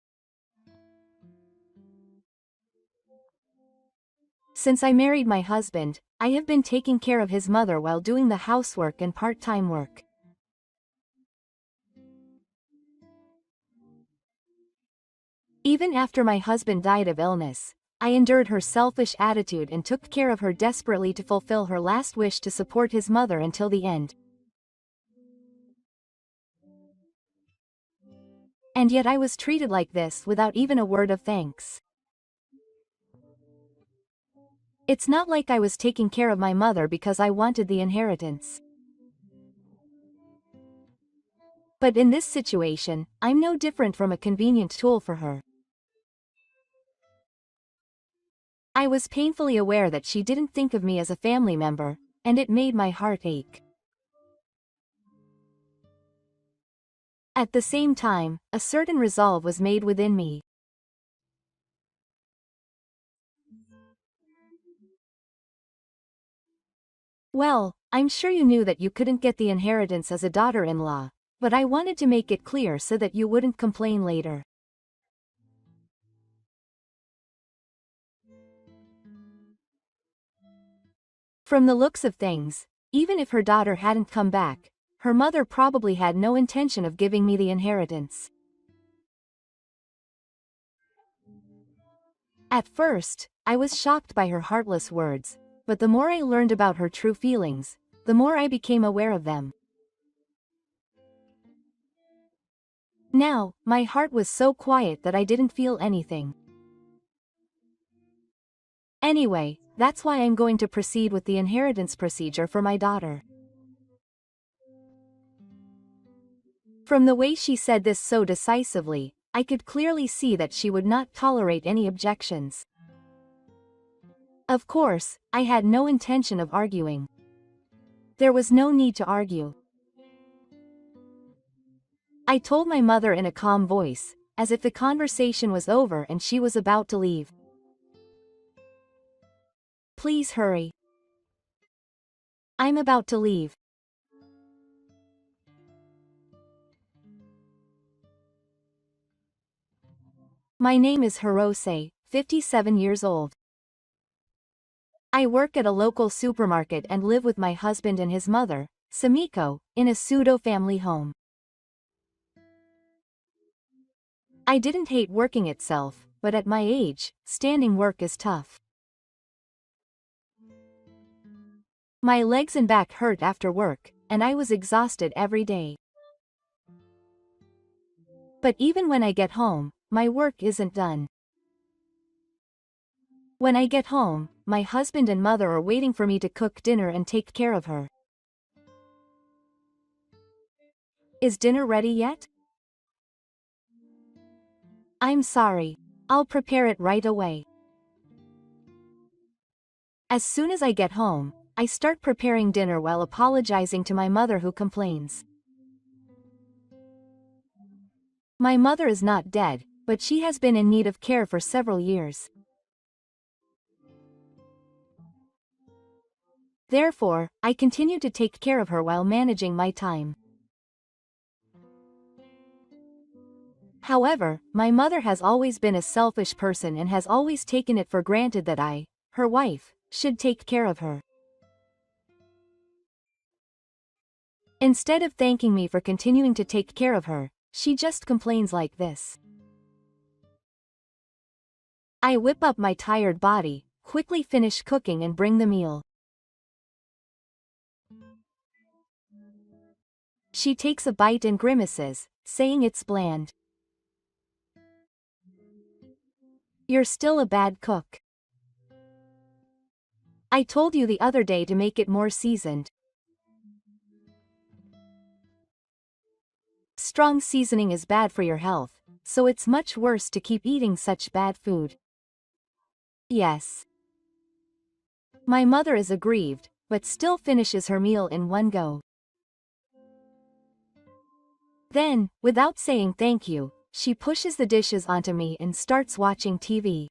Since I married my husband, I have been taking care of his mother while doing the housework and part-time work. Even after my husband died of illness, I endured her selfish attitude and took care of her desperately to fulfill her last wish to support his mother until the end. And yet I was treated like this without even a word of thanks. It's not like I was taking care of my mother because I wanted the inheritance. But in this situation, I'm no different from a convenient tool for her. I was painfully aware that she didn't think of me as a family member, and it made my heart ache. At the same time, a certain resolve was made within me. Well, I'm sure you knew that you couldn't get the inheritance as a daughter-in-law, but I wanted to make it clear so that you wouldn't complain later. From the looks of things, even if her daughter hadn't come back, her mother probably had no intention of giving me the inheritance. At first, I was shocked by her heartless words, but the more I learned about her true feelings, the more I became aware of them. Now, my heart was so quiet that I didn't feel anything. Anyway, that's why I'm going to proceed with the inheritance procedure for my daughter. From the way she said this so decisively, I could clearly see that she would not tolerate any objections. Of course, I had no intention of arguing. There was no need to argue. I told my mother in a calm voice, as if the conversation was over and she was about to leave. Please hurry. I'm about to leave. My name is Hirose, 57 years old. I work at a local supermarket and live with my husband and his mother, Samiko, in a pseudo-family home. I didn't hate working itself, but at my age, standing work is tough. My legs and back hurt after work, and I was exhausted every day. But even when I get home, my work isn't done. When I get home, my husband and mother are waiting for me to cook dinner and take care of her. Is dinner ready yet? I'm sorry. I'll prepare it right away. As soon as I get home, I start preparing dinner while apologizing to my mother who complains. My mother is not dead, but she has been in need of care for several years. Therefore, I continue to take care of her while managing my time. However, my mother has always been a selfish person and has always taken it for granted that I, her wife, should take care of her. Instead of thanking me for continuing to take care of her, she just complains like this. I whip up my tired body, quickly finish cooking and bring the meal. She takes a bite and grimaces, saying it's bland. You're still a bad cook. I told you the other day to make it more seasoned. Strong seasoning is bad for your health, so it's much worse to keep eating such bad food. Yes. My mother is aggrieved, but still finishes her meal in one go. Then, without saying thank you, she pushes the dishes onto me and starts watching TV.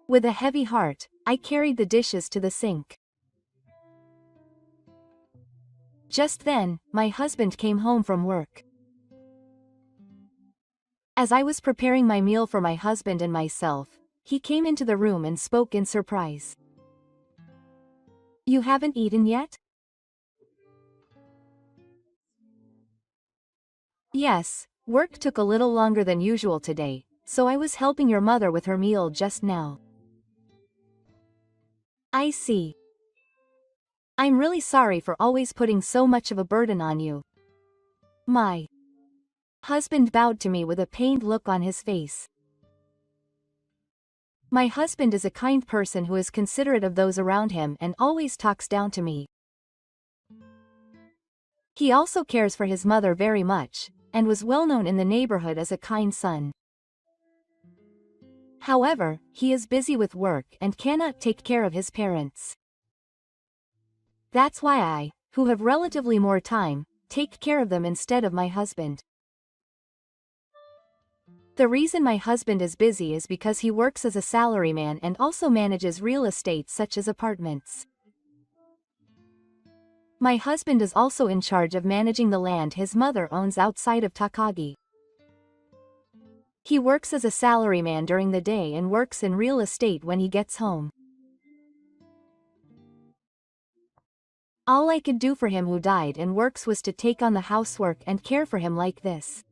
With a heavy heart, I carried the dishes to the sink. Just then, my husband came home from work. As I was preparing my meal for my husband and myself, he came into the room and spoke in surprise. You haven't eaten yet? Yes, work took a little longer than usual today, so I was helping your mother with her meal just now. I see. I'm really sorry for always putting so much of a burden on you. My husband bowed to me with a pained look on his face. My husband is a kind person who is considerate of those around him and always talks down to me. He also cares for his mother very much, and was well known in the neighborhood as a kind son. However, he is busy with work and cannot take care of his parents. That's why I, who have relatively more time, take care of them instead of my husband. The reason my husband is busy is because he works as a salaryman and also manages real estate such as apartments. My husband is also in charge of managing the land his mother owns outside of Takagi. He works as a salaryman during the day and works in real estate when he gets home. All I could do for him who died and works was to take on the housework and care for him like this.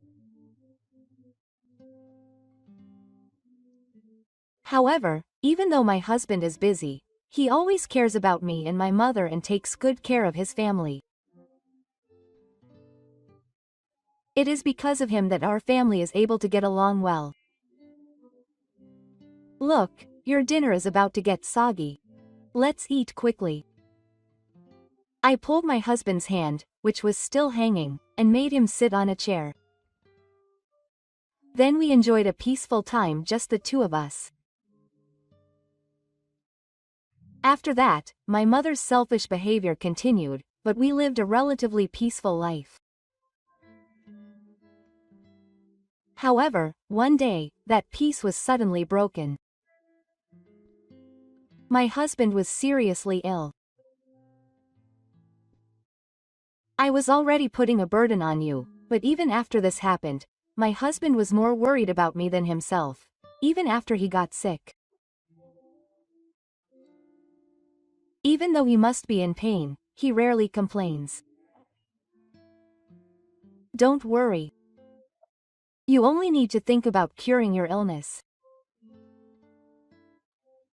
However, even though my husband is busy, he always cares about me and my mother and takes good care of his family. It is because of him that our family is able to get along well. Look, your dinner is about to get soggy. Let's eat quickly. I pulled my husband's hand, which was still hanging, and made him sit on a chair. Then we enjoyed a peaceful time, just the two of us. After that, my mother's selfish behavior continued, but we lived a relatively peaceful life. However, one day, that peace was suddenly broken. My husband was seriously ill. I was already putting a burden on you, but even after this happened, my husband was more worried about me than himself, even after he got sick. Even though he must be in pain, he rarely complains. Don't worry. You only need to think about curing your illness.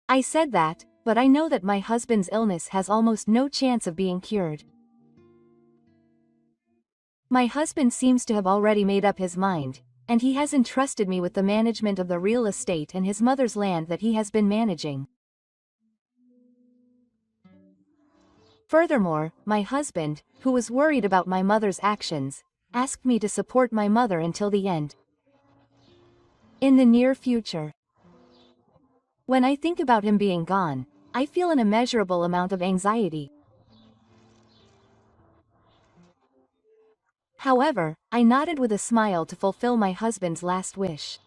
I said that, but I know that my husband's illness has almost no chance of being cured. My husband seems to have already made up his mind, and he has entrusted me with the management of the real estate and his mother's land that he has been managing. Furthermore, my husband, who was worried about my mother's actions, asked me to support my mother until the end. In the near future. When I think about him being gone, I feel an immeasurable amount of anxiety. However, I nodded with a smile to fulfill my husband's last wish.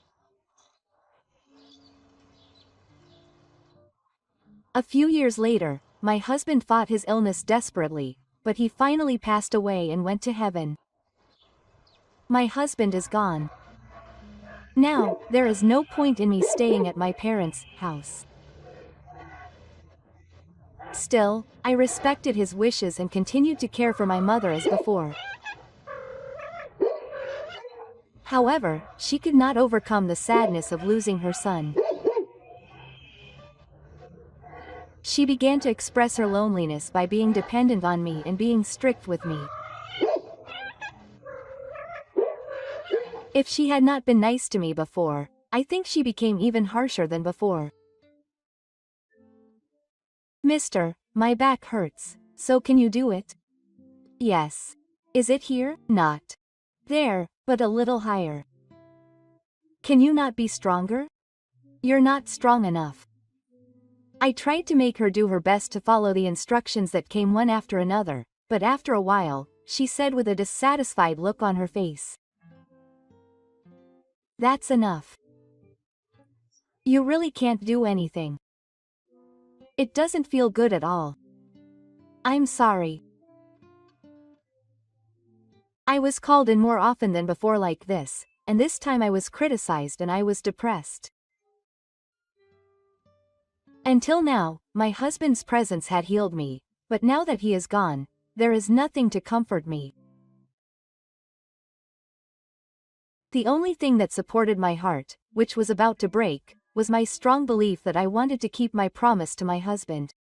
A few years later, my husband fought his illness desperately, but he finally passed away and went to heaven. My husband is gone. Now, there is no point in me staying at my parents' house. Still, I respected his wishes and continued to care for my mother as before. However, she could not overcome the sadness of losing her son. She began to express her loneliness by being dependent on me and being strict with me. If she had not been nice to me before, I think she became even harsher than before. Mister, my back hurts, so can you do it? Yes. Is it here? Not there, but a little higher. Can you not be stronger? You're not strong enough. I tried to make her do her best to follow the instructions that came one after another, but after a while, she said with a dissatisfied look on her face, "That's enough. You really can't do anything. It doesn't feel good at all. I'm sorry." I was called in more often than before like this, and this time I was criticized and I was depressed. Until now, my husband's presence had healed me, but now that he is gone, there is nothing to comfort me. The only thing that supported my heart, which was about to break, was my strong belief that I wanted to keep my promise to my husband.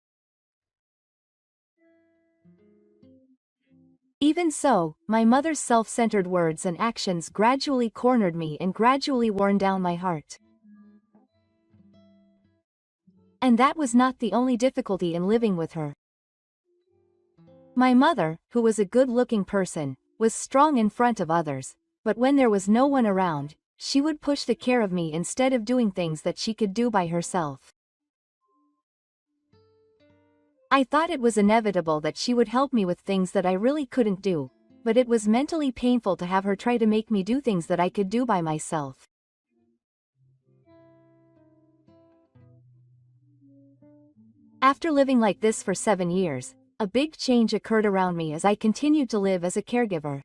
Even so, my mother's self-centered words and actions gradually cornered me and gradually worn down my heart. And that was not the only difficulty in living with her. My mother, who was a good-looking person, was strong in front of others, but when there was no one around, she would push the care of me instead of doing things that she could do by herself. I thought it was inevitable that she would help me with things that I really couldn't do, but it was mentally painful to have her try to make me do things that I could do by myself. After living like this for 7 years, a big change occurred around me as I continued to live as a caregiver.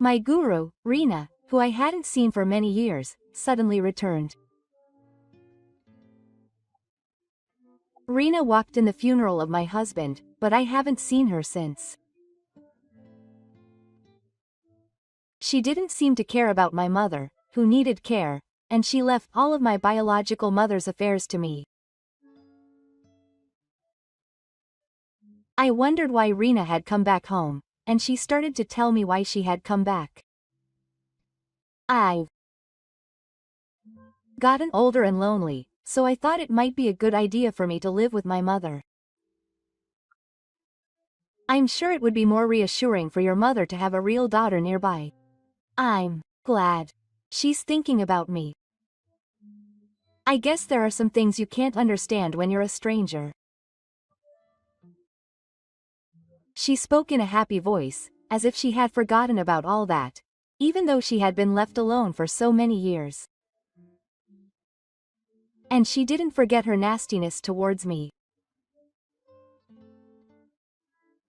My guru, Rena, who I hadn't seen for many years, suddenly returned. Rena walked in the funeral of my husband, but I haven't seen her since. She didn't seem to care about my mother, who needed care, and she left all of my biological mother's affairs to me. I wondered why Rena had come back home, and she started to tell me why she had come back. I've gotten older and lonely, so I thought it might be a good idea for me to live with my mother. I'm sure it would be more reassuring for your mother to have a real daughter nearby. I'm glad she's thinking about me. I guess there are some things you can't understand when you're a stranger. She spoke in a happy voice, as if she had forgotten about all that, even though she had been left alone for so many years. And she didn't forget her nastiness towards me.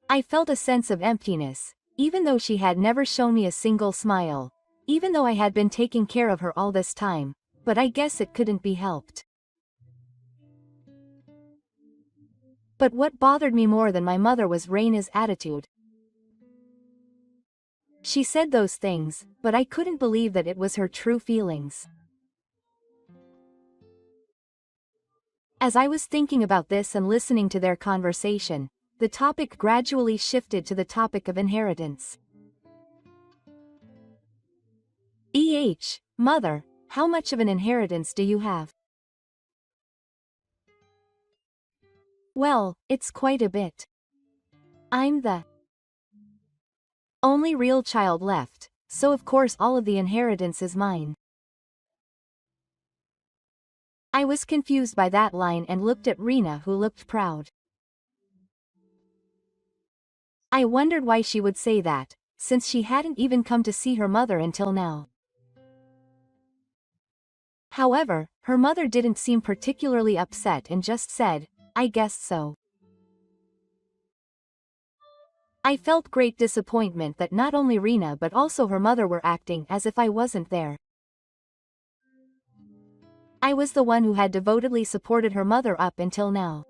I felt a sense of emptiness, even though she had never shown me a single smile, even though I had been taking care of her all this time, but I guess it couldn't be helped. But what bothered me more than my mother was Raina's attitude. She said those things, but I couldn't believe that it was her true feelings. As I was thinking about this and listening to their conversation, the topic gradually shifted to the topic of inheritance. Mother, how much of an inheritance do you have? Well, it's quite a bit. I'm the only real child left, so of course all of the inheritance is mine. I was confused by that line and looked at Rena, who looked proud. I wondered why she would say that, since she hadn't even come to see her mother until now. However, her mother didn't seem particularly upset and just said, "I guess so." I felt great disappointment that not only Rena but also her mother were acting as if I wasn't there. I was the one who had devotedly supported her mother up until now.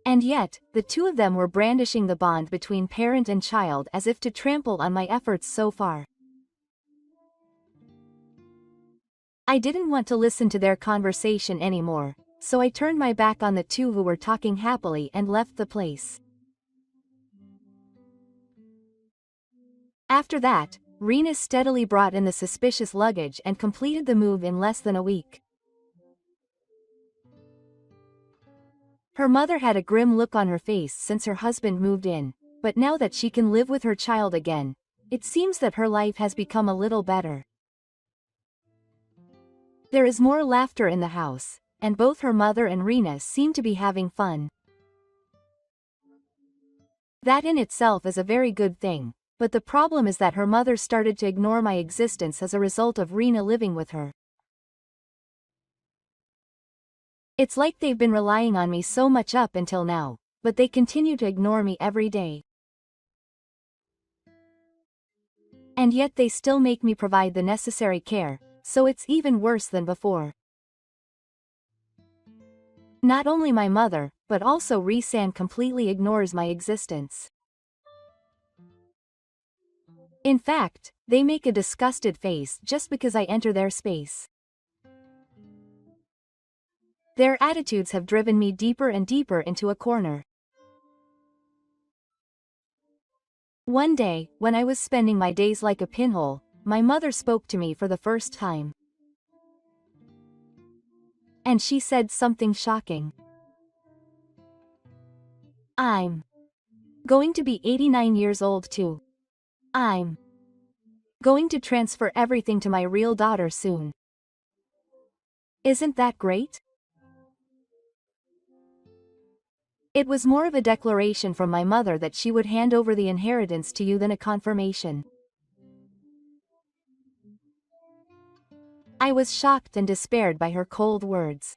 And yet, the two of them were brandishing the bond between parent and child as if to trample on my efforts so far. I didn't want to listen to their conversation anymore, so I turned my back on the two who were talking happily and left the place. After that, Rena steadily brought in the suspicious luggage and completed the move in less than a week. Her mother had a grim look on her face since her husband moved in, but now that she can live with her child again, it seems that her life has become a little better. There is more laughter in the house, and both her mother and Rena seem to be having fun. That in itself is a very good thing, but the problem is that her mother started to ignore my existence as a result of Rena living with her. It's like they've been relying on me so much up until now, but they continue to ignore me every day. And yet they still make me provide the necessary care, so it's even worse than before. Not only my mother, but also Risan completely ignores my existence. In fact, they make a disgusted face just because I enter their space. Their attitudes have driven me deeper and deeper into a corner. One day, when I was spending my days like a pinhole, my mother spoke to me for the first time. And she said something shocking. "I'm going to be 89 years old too. I'm going to transfer everything to my real daughter soon. Isn't that great?" It was more of a declaration from my mother that she would hand over the inheritance to you than a confirmation. I was shocked and despaired by her cold words.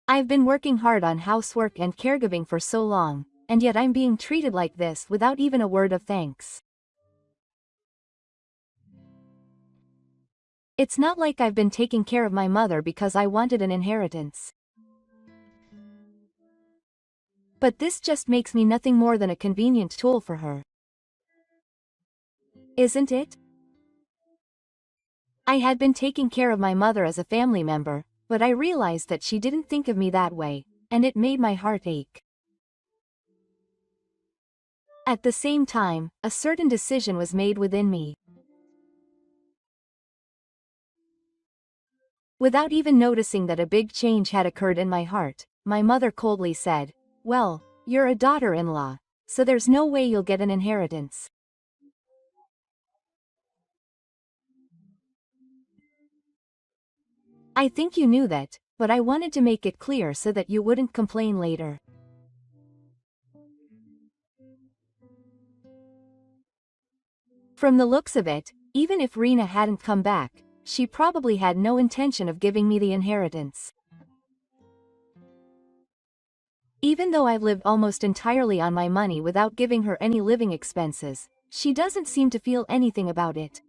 I've been working hard on housework and caregiving for so long, and yet I'm being treated like this without even a word of thanks. It's not like I've been taking care of my mother because I wanted an inheritance. But this just makes me nothing more than a convenient tool for her. Isn't it? I had been taking care of my mother as a family member, but I realized that she didn't think of me that way, and it made my heart ache. At the same time, a certain decision was made within me. Without even noticing that a big change had occurred in my heart, my mother coldly said, "Well, you're a daughter-in-law, so there's no way you'll get an inheritance." I think you knew that, but I wanted to make it clear so that you wouldn't complain later. From the looks of it, even if Rena hadn't come back, she probably had no intention of giving me the inheritance. Even though I've lived almost entirely on my money without giving her any living expenses, she doesn't seem to feel anything about it.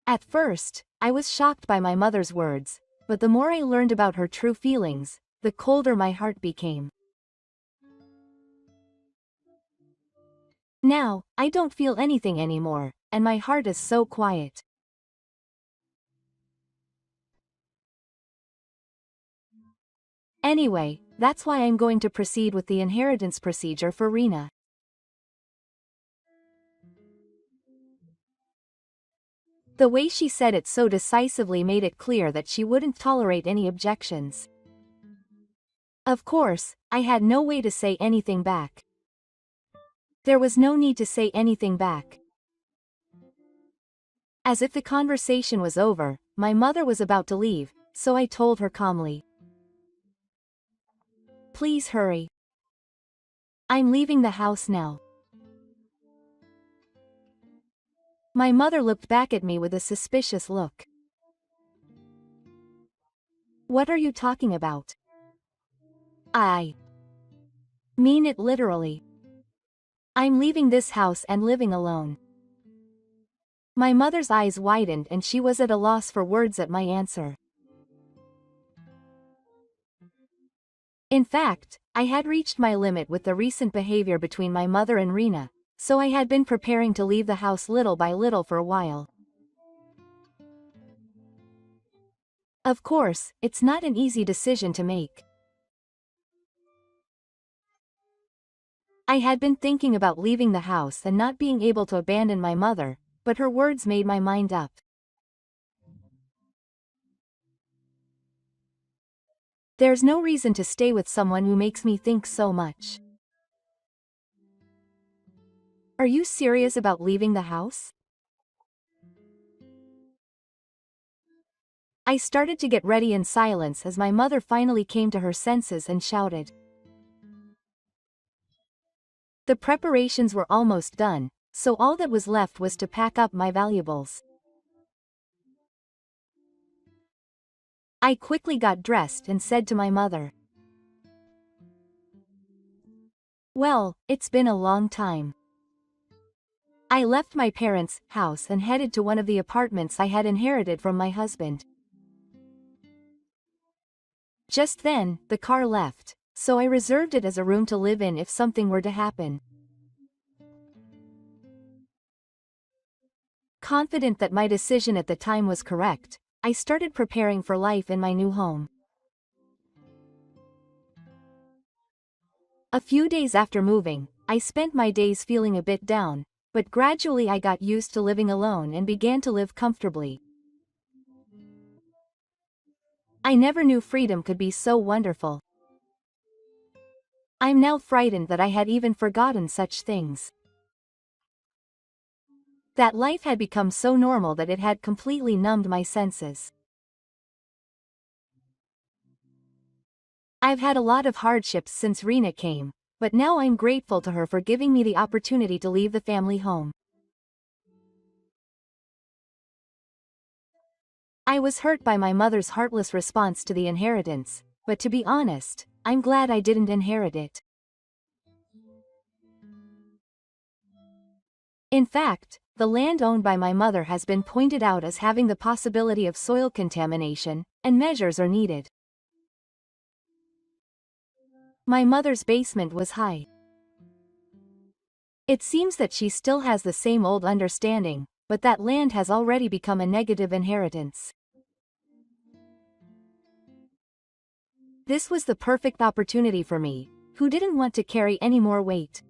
At first, I was shocked by my mother's words, but the more I learned about her true feelings, the colder my heart became. Now, I don't feel anything anymore, and my heart is so quiet. Anyway, that's why I'm going to proceed with the inheritance procedure for Rena. The way she said it so decisively made it clear that she wouldn't tolerate any objections. Of course, I had no way to say anything back. There was no need to say anything back. As if the conversation was over, my mother was about to leave, so I told her calmly, "Please hurry. I'm leaving the house now." My mother looked back at me with a suspicious look. "What are you talking about?" "I mean it literally. I'm leaving this house and living alone." My mother's eyes widened and she was at a loss for words at my answer. In fact, I had reached my limit with the recent behavior between my mother and Rena, so I had been preparing to leave the house little by little for a while. Of course, it's not an easy decision to make. I had been thinking about leaving the house and not being able to abandon my mother, but her words made my mind up. There's no reason to stay with someone who makes me think so much. "Are you serious about leaving the house?" I started to get ready in silence as my mother finally came to her senses and shouted. The preparations were almost done, so all that was left was to pack up my valuables. I quickly got dressed and said to my mother, "Well, it's been a long time." I left my parents' house and headed to one of the apartments I had inherited from my husband. Just then, the car left, so I reserved it as a room to live in if something were to happen. Confident that my decision at the time was correct, I started preparing for life in my new home. A few days after moving, I spent my days feeling a bit down, but gradually I got used to living alone and began to live comfortably. I never knew freedom could be so wonderful. I'm now frightened that I had even forgotten such things. That life had become so normal that it had completely numbed my senses. I've had a lot of hardships since Rena came, but now I'm grateful to her for giving me the opportunity to leave the family home. I was hurt by my mother's heartless response to the inheritance, but to be honest, I'm glad I didn't inherit it. In fact, the land owned by my mother has been pointed out as having the possibility of soil contamination, and measures are needed. My mother's basement was high. It seems that she still has the same old understanding, but that land has already become a negative inheritance. This was the perfect opportunity for me, who didn't want to carry any more weight.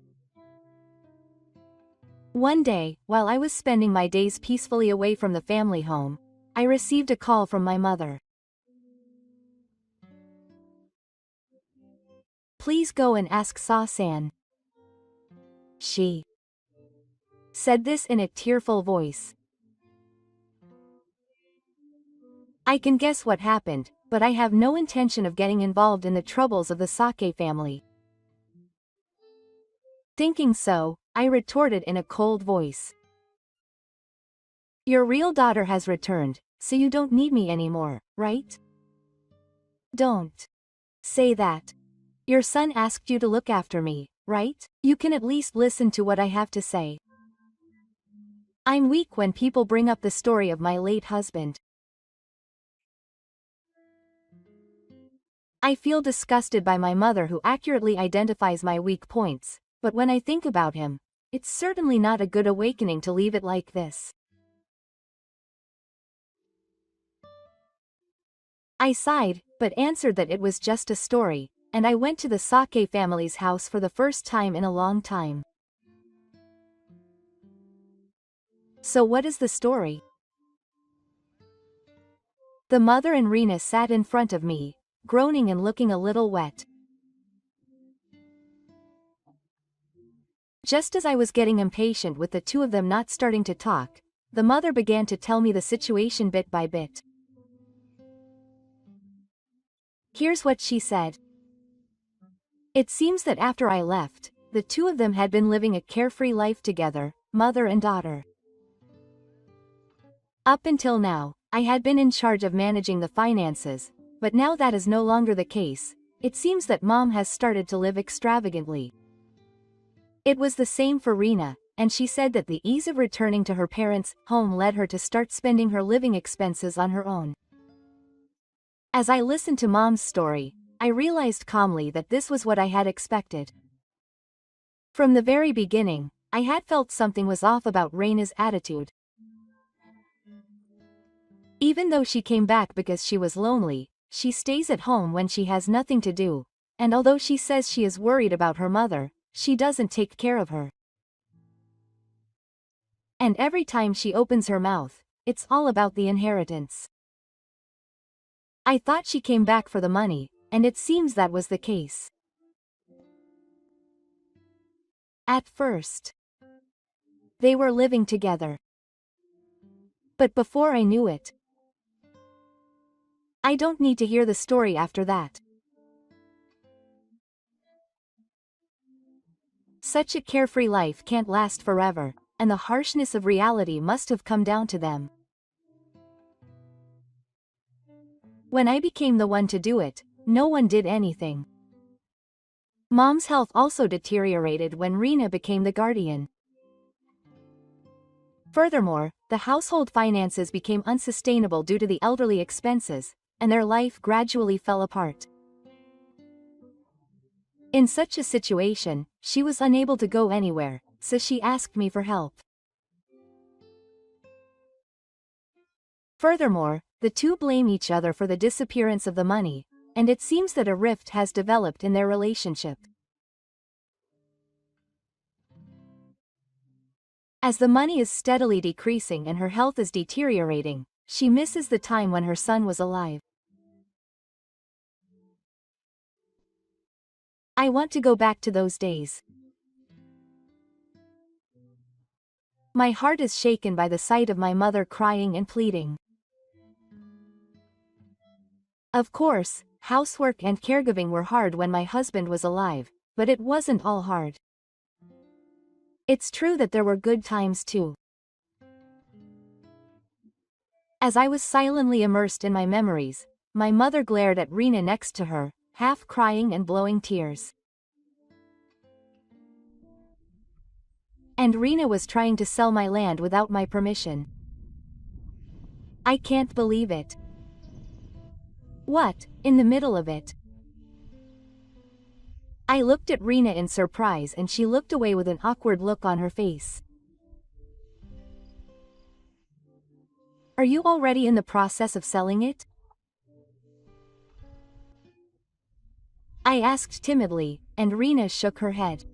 One day, while I was spending my days peacefully away from the family home, I received a call from my mother. "Please go and ask Sa-san." She said this in a tearful voice. I can guess what happened, but I have no intention of getting involved in the troubles of the Sake family. Thinking so, I retorted in a cold voice. Your real daughter has returned, so you don't need me anymore, right? Don't say that. Your son asked you to look after me, right? You can at least listen to what I have to say. I'm weak when people bring up the story of my late husband. I feel disgusted by my mother who accurately identifies my weak points, but when I think about him, it's certainly not a good awakening to leave it like this. I sighed, but answered that it was just a story, and I went to the Sake family's house for the first time in a long time. So what is the story? The mother and Rina sat in front of me, groaning and looking a little wet. Just as I was getting impatient with the two of them not starting to talk, the mother began to tell me the situation bit by bit. Here's what she said. It seems that after I left, the two of them had been living a carefree life together, mother and daughter. Up until now, I had been in charge of managing the finances, but now that is no longer the case. It seems that mom has started to live extravagantly. It was the same for Rina, and she said that the ease of returning to her parents' home led her to start spending her living expenses on her own. As I listened to mom's story, I realized calmly that this was what I had expected. From the very beginning, I had felt something was off about Rina's attitude. Even though she came back because she was lonely, she stays at home when she has nothing to do, and although she says she is worried about her mother, she doesn't take care of her. And every time she opens her mouth, it's all about the inheritance. I thought she came back for the money, and it seems that was the case. At first, they were living together. But before I knew it, I don't need to hear the story after that. Such a carefree life can't last forever, and the harshness of reality must have come down to them. When I became the one to do it, no one did anything. Mom's health also deteriorated when Rina became the guardian. Furthermore, the household finances became unsustainable due to the elderly expenses, and their life gradually fell apart. In such a situation, she was unable to go anywhere, so she asked me for help. Furthermore, the two blame each other for the disappearance of the money, and it seems that a rift has developed in their relationship. As the money is steadily decreasing and her health is deteriorating, she misses the time when her son was alive. I want to go back to those days. My heart is shaken by the sight of my mother crying and pleading. Of course, housework and caregiving were hard when my husband was alive, but it wasn't all hard. It's true that there were good times too. As I was silently immersed in my memories, my mother glared at Rina next to her, half crying and blowing tears. And Rina was trying to sell my land without my permission. I can't believe it. What, in the middle of it? I looked at Rina in surprise and she looked away with an awkward look on her face. Are you already in the process of selling it? I asked timidly, and Rina shook her head.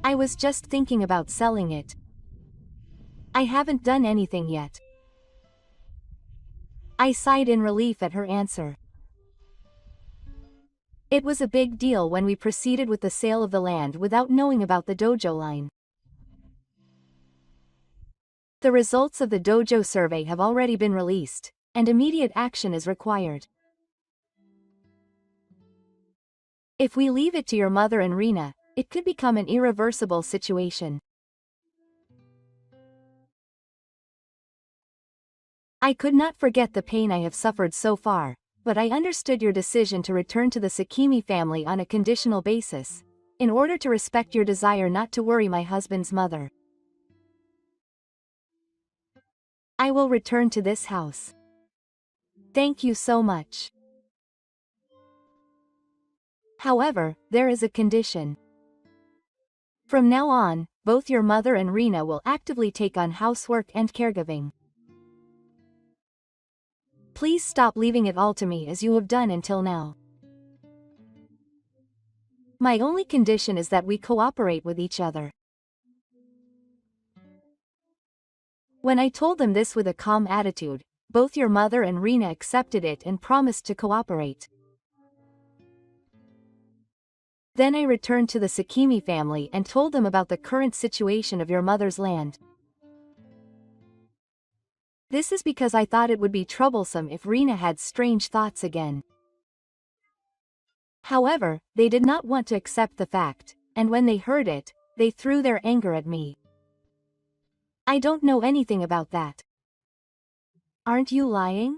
I was just thinking about selling it. I haven't done anything yet. I sighed in relief at her answer. It was a big deal when we proceeded with the sale of the land without knowing about the dojo line. The results of the dojo survey have already been released, and immediate action is required. If we leave it to your mother and Rina, it could become an irreversible situation. I could not forget the pain I have suffered so far, but I understood your decision to return to the Sakimi family on a conditional basis, in order to respect your desire not to worry my husband's mother. I will return to this house. Thank you so much. However, there is a condition. From now on, both your mother and Rina will actively take on housework and caregiving. Please stop leaving it all to me as you have done until now. My only condition is that we cooperate with each other. When I told them this with a calm attitude, both your mother and Rina accepted it and promised to cooperate. Then I returned to the Sakimi family and told them about the current situation of your mother's land. This is because I thought it would be troublesome if Rina had strange thoughts again. However, they did not want to accept the fact, and when they heard it, they threw their anger at me. I don't know anything about that. Aren't you lying?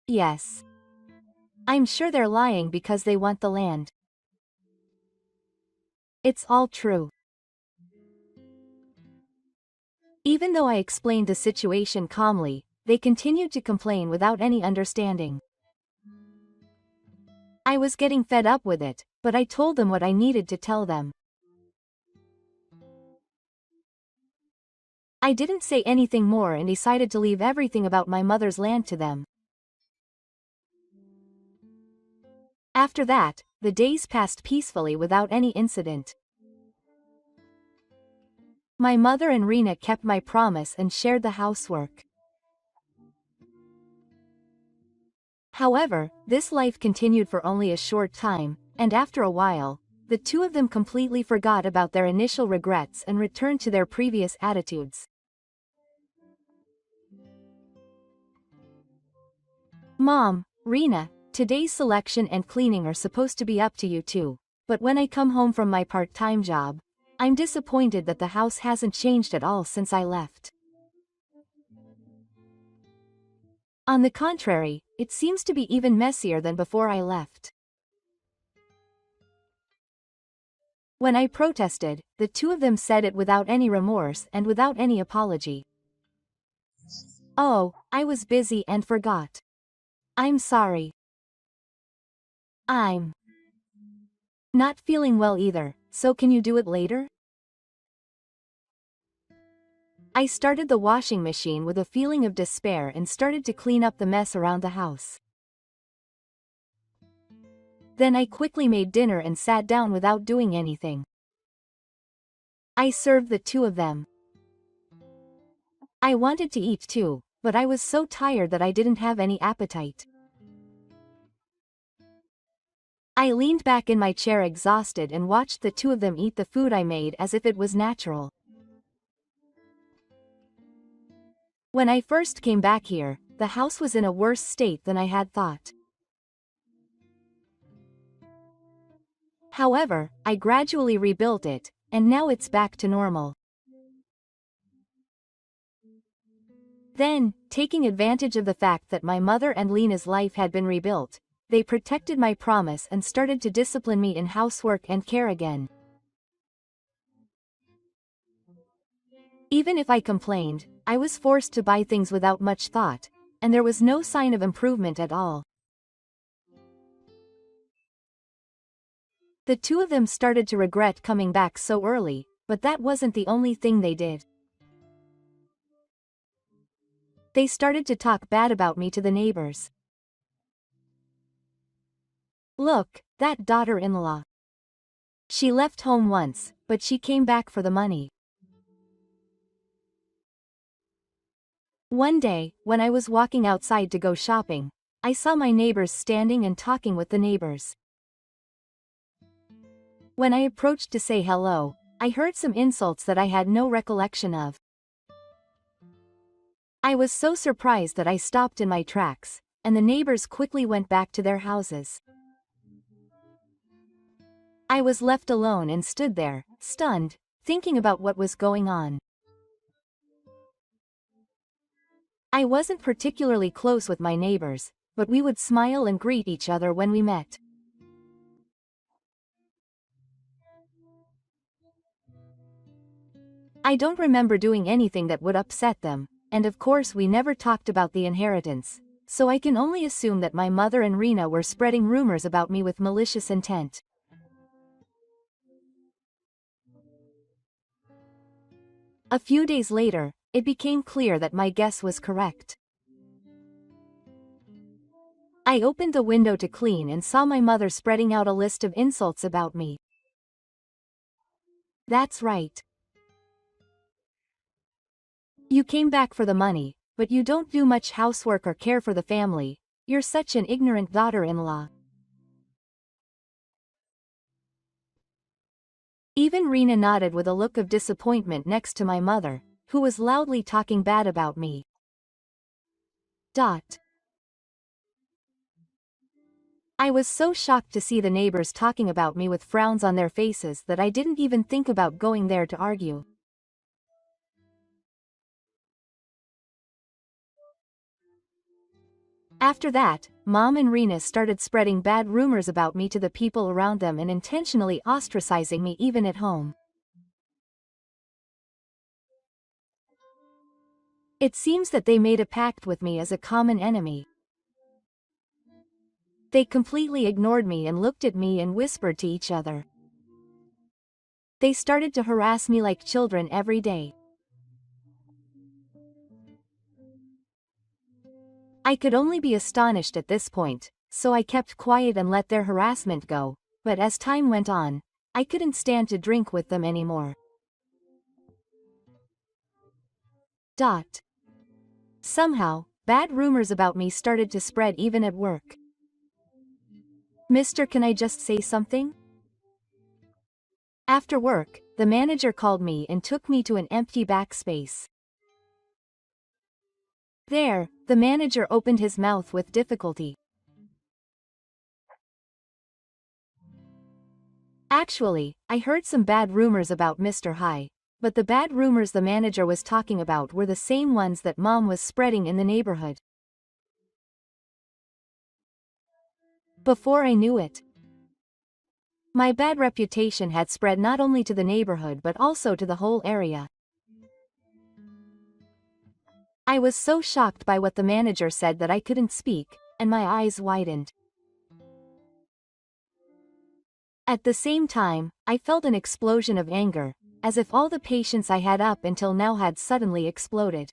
Yes. I'm sure they're lying because they want the land. It's all true. Even though I explained the situation calmly, they continued to complain without any understanding. I was getting fed up with it, but I told them what I needed to tell them. I didn't say anything more and decided to leave everything about my mother's land to them. After that, the days passed peacefully without any incident. My mother and Rina kept my promise and shared the housework. However, this life continued for only a short time, and after a while, the two of them completely forgot about their initial regrets and returned to their previous attitudes. Mom, Rina, today's selection and cleaning are supposed to be up to you too, but when I come home from my part-time job, I'm disappointed that the house hasn't changed at all since I left. On the contrary, it seems to be even messier than before I left. When I protested, the two of them said it without any remorse and without any apology. Oh, I was busy and forgot. I'm sorry. I'm not feeling well either, so can you do it later? I started the washing machine with a feeling of despair and started to clean up the mess around the house. Then I quickly made dinner and sat down without doing anything. I served the two of them. I wanted to eat too, but I was so tired that I didn't have any appetite. I leaned back in my chair exhausted and watched the two of them eat the food I made as if it was natural. When I first came back here, the house was in a worse state than I had thought. However, I gradually rebuilt it, and now it's back to normal. Then, taking advantage of the fact that my mother and Lena's life had been rebuilt, they protected my promise and started to discipline me in housework and care again. Even if I complained, I was forced to buy things without much thought, and there was no sign of improvement at all. The two of them started to regret coming back so early, but that wasn't the only thing they did. They started to talk bad about me to the neighbors. Look, that daughter-in-law. She left home once, but she came back for the money. One day, when I was walking outside to go shopping, I saw my neighbors standing and talking with the neighbors. When I approached to say hello, I heard some insults that I had no recollection of. I was so surprised that I stopped in my tracks, and the neighbors quickly went back to their houses. I was left alone and stood there, stunned, thinking about what was going on. I wasn't particularly close with my neighbors, but we would smile and greet each other when we met. I don't remember doing anything that would upset them, and of course we never talked about the inheritance, so I can only assume that my mother and Rena were spreading rumors about me with malicious intent. A few days later, it became clear that my guess was correct. I opened the window to clean and saw my mother spreading out a list of insults about me. That's right. You came back for the money, but you don't do much housework or care for the family. You're such an ignorant daughter-in-law. Even Rena nodded with a look of disappointment next to my mother, who was loudly talking bad about me. I was so shocked to see the neighbors talking about me with frowns on their faces that I didn't even think about going there to argue. After that, Mom and Rena started spreading bad rumors about me to the people around them and intentionally ostracizing me even at home. It seems that they made a pact with me as a common enemy. They completely ignored me and looked at me and whispered to each other. They started to harass me like children every day. I could only be astonished at this point, so I kept quiet and let their harassment go, but as time went on, I couldn't stand to drink with them anymore. Somehow, bad rumors about me started to spread even at work. Mister, can I just say something? After work, the manager called me and took me to an empty back space. There, the manager opened his mouth with difficulty. Actually, I heard some bad rumors about Mr. Hai, but the bad rumors the manager was talking about were the same ones that Mom was spreading in the neighborhood. Before I knew it, my bad reputation had spread not only to the neighborhood but also to the whole area. I was so shocked by what the manager said that I couldn't speak, and my eyes widened. At the same time, I felt an explosion of anger, as if all the patience I had up until now had suddenly exploded.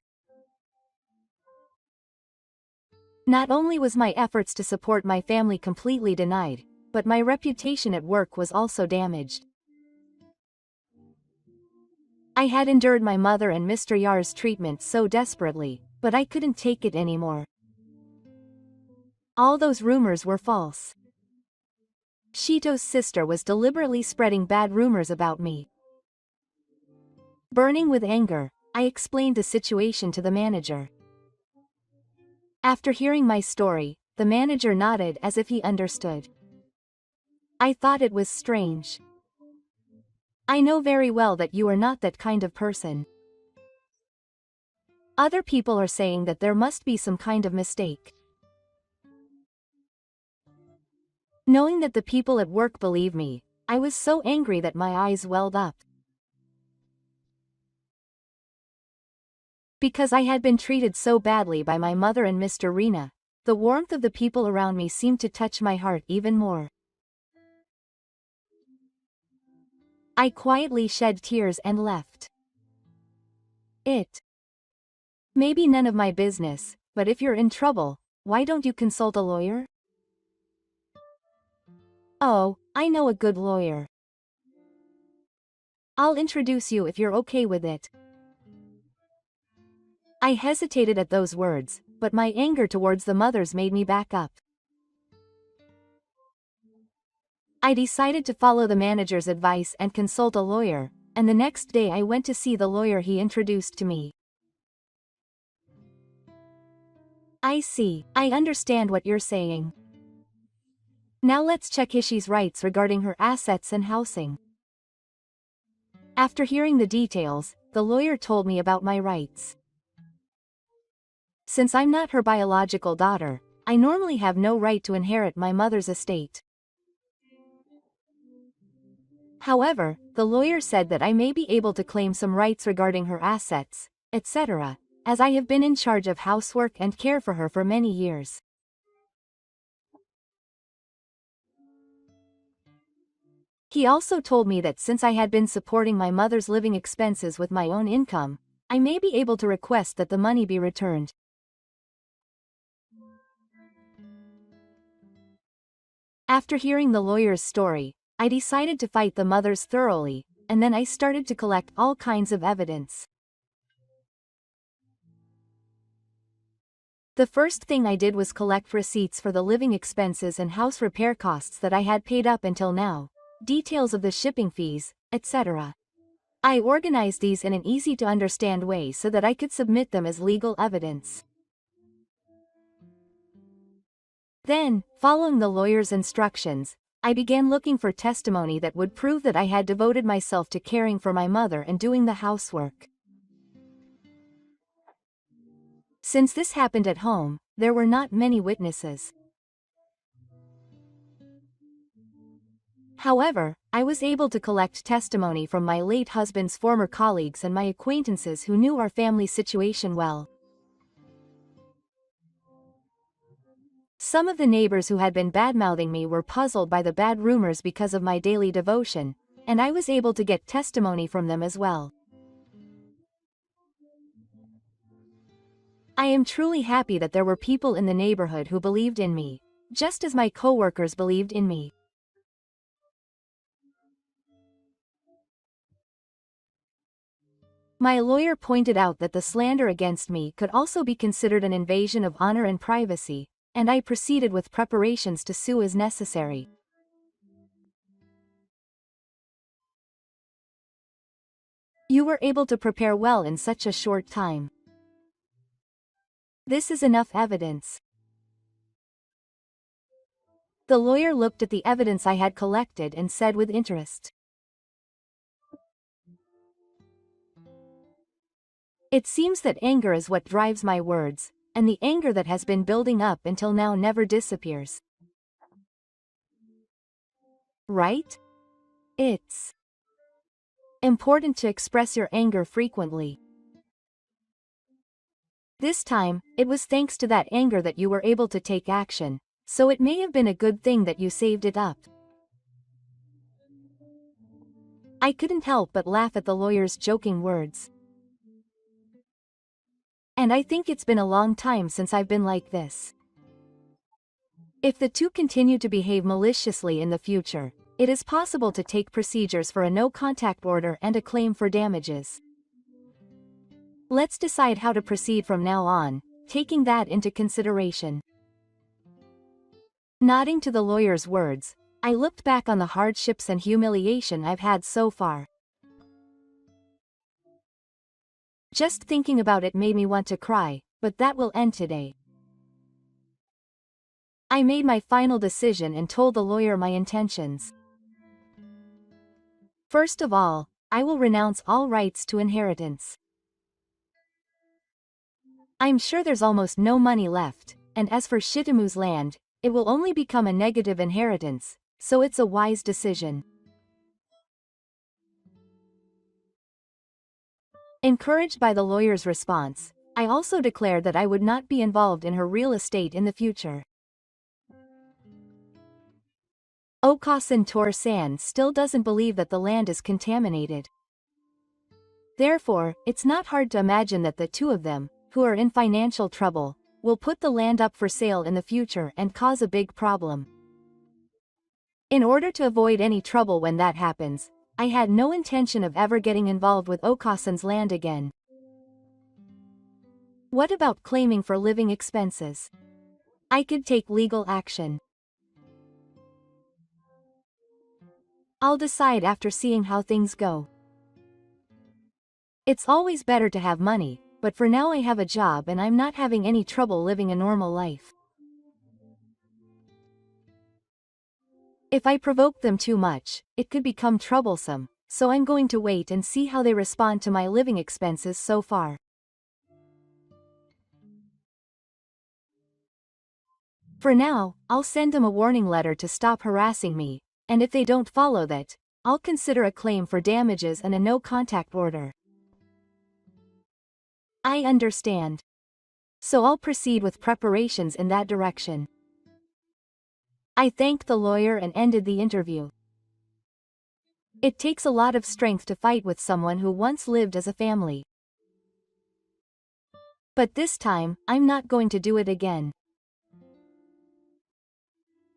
Not only was my efforts to support my family completely denied, but my reputation at work was also damaged. I had endured my mother and Mr. Yar's treatment so desperately, but I couldn't take it anymore. All those rumors were false. Shito's sister was deliberately spreading bad rumors about me. Burning with anger, I explained the situation to the manager. After hearing my story, the manager nodded as if he understood. I thought it was strange. I know very well that you are not that kind of person. Other people are saying that there must be some kind of mistake. Knowing that the people at work believe me, I was so angry that my eyes welled up. Because I had been treated so badly by my mother and Mr. Rena, the warmth of the people around me seemed to touch my heart even more. I quietly shed tears and left. It may be none of my business, but if you're in trouble, why don't you consult a lawyer? Oh, I know a good lawyer. I'll introduce you if you're okay with it. I hesitated at those words, but my anger towards the mothers made me back up. I decided to follow the manager's advice and consult a lawyer, and the next day I went to see the lawyer he introduced to me. I see, I understand what you're saying. Now let's check Hishi's rights regarding her assets and housing. After hearing the details, the lawyer told me about my rights. Since I'm not her biological daughter, I normally have no right to inherit my mother's estate. However, the lawyer said that I may be able to claim some rights regarding her assets, etc., as I have been in charge of housework and care for her for many years. He also told me that since I had been supporting my mother's living expenses with my own income, I may be able to request that the money be returned. After hearing the lawyer's story, I decided to fight the mothers thoroughly, and then I started to collect all kinds of evidence. The first thing I did was collect receipts for the living expenses and house repair costs that I had paid up until now, details of the shipping fees, etc. I organized these in an easy-to-understand way so that I could submit them as legal evidence. Then, following the lawyer's instructions, I began looking for testimony that would prove that I had devoted myself to caring for my mother and doing the housework. Since this happened at home, there were not many witnesses. However, I was able to collect testimony from my late husband's former colleagues and my acquaintances who knew our family situation well. Some of the neighbors who had been bad-mouthing me were puzzled by the bad rumors because of my daily devotion, and I was able to get testimony from them as well. I am truly happy that there were people in the neighborhood who believed in me, just as my co-workers believed in me. My lawyer pointed out that the slander against me could also be considered an invasion of honor and privacy, and I proceeded with preparations to sue as necessary. You were able to prepare well in such a short time. This is enough evidence. The lawyer looked at the evidence I had collected and said with interest, "It seems that anger is what drives my words, and the anger that has been building up until now never disappears. Right? It's important to express your anger frequently. This time, it was thanks to that anger that you were able to take action, so it may have been a good thing that you saved it up." I couldn't help but laugh at the lawyer's joking words. And I think it's been a long time since I've been like this. If the two continue to behave maliciously in the future, it is possible to take procedures for a no-contact order and a claim for damages. Let's decide how to proceed from now on, taking that into consideration. Nodding to the lawyer's words, I looked back on the hardships and humiliation I've had so far. Just thinking about it made me want to cry, but that will end today. I made my final decision and told the lawyer my intentions. First of all, I will renounce all rights to inheritance. I'm sure there's almost no money left, and as for Shitomu's land, it will only become a negative inheritance, so it's a wise decision. Encouraged by the lawyer's response, I also declared that I would not be involved in her real estate in the future. Okasan Tor-san still doesn't believe that the land is contaminated. Therefore, it's not hard to imagine that the two of them, who are in financial trouble, will put the land up for sale in the future and cause a big problem. In order to avoid any trouble when that happens, I had no intention of ever getting involved with Okasan's land again. What about claiming for living expenses? I could take legal action. I'll decide after seeing how things go. It's always better to have money, but for now I have a job and I'm not having any trouble living a normal life. If I provoke them too much, it could become troublesome, so I'm going to wait and see how they respond to my living expenses so far. For now, I'll send them a warning letter to stop harassing me, and if they don't follow that, I'll consider a claim for damages and a no-contact order. I understand. So I'll proceed with preparations in that direction. I thanked the lawyer and ended the interview. It takes a lot of strength to fight with someone who once lived as a family. But this time, I'm not going to do it again.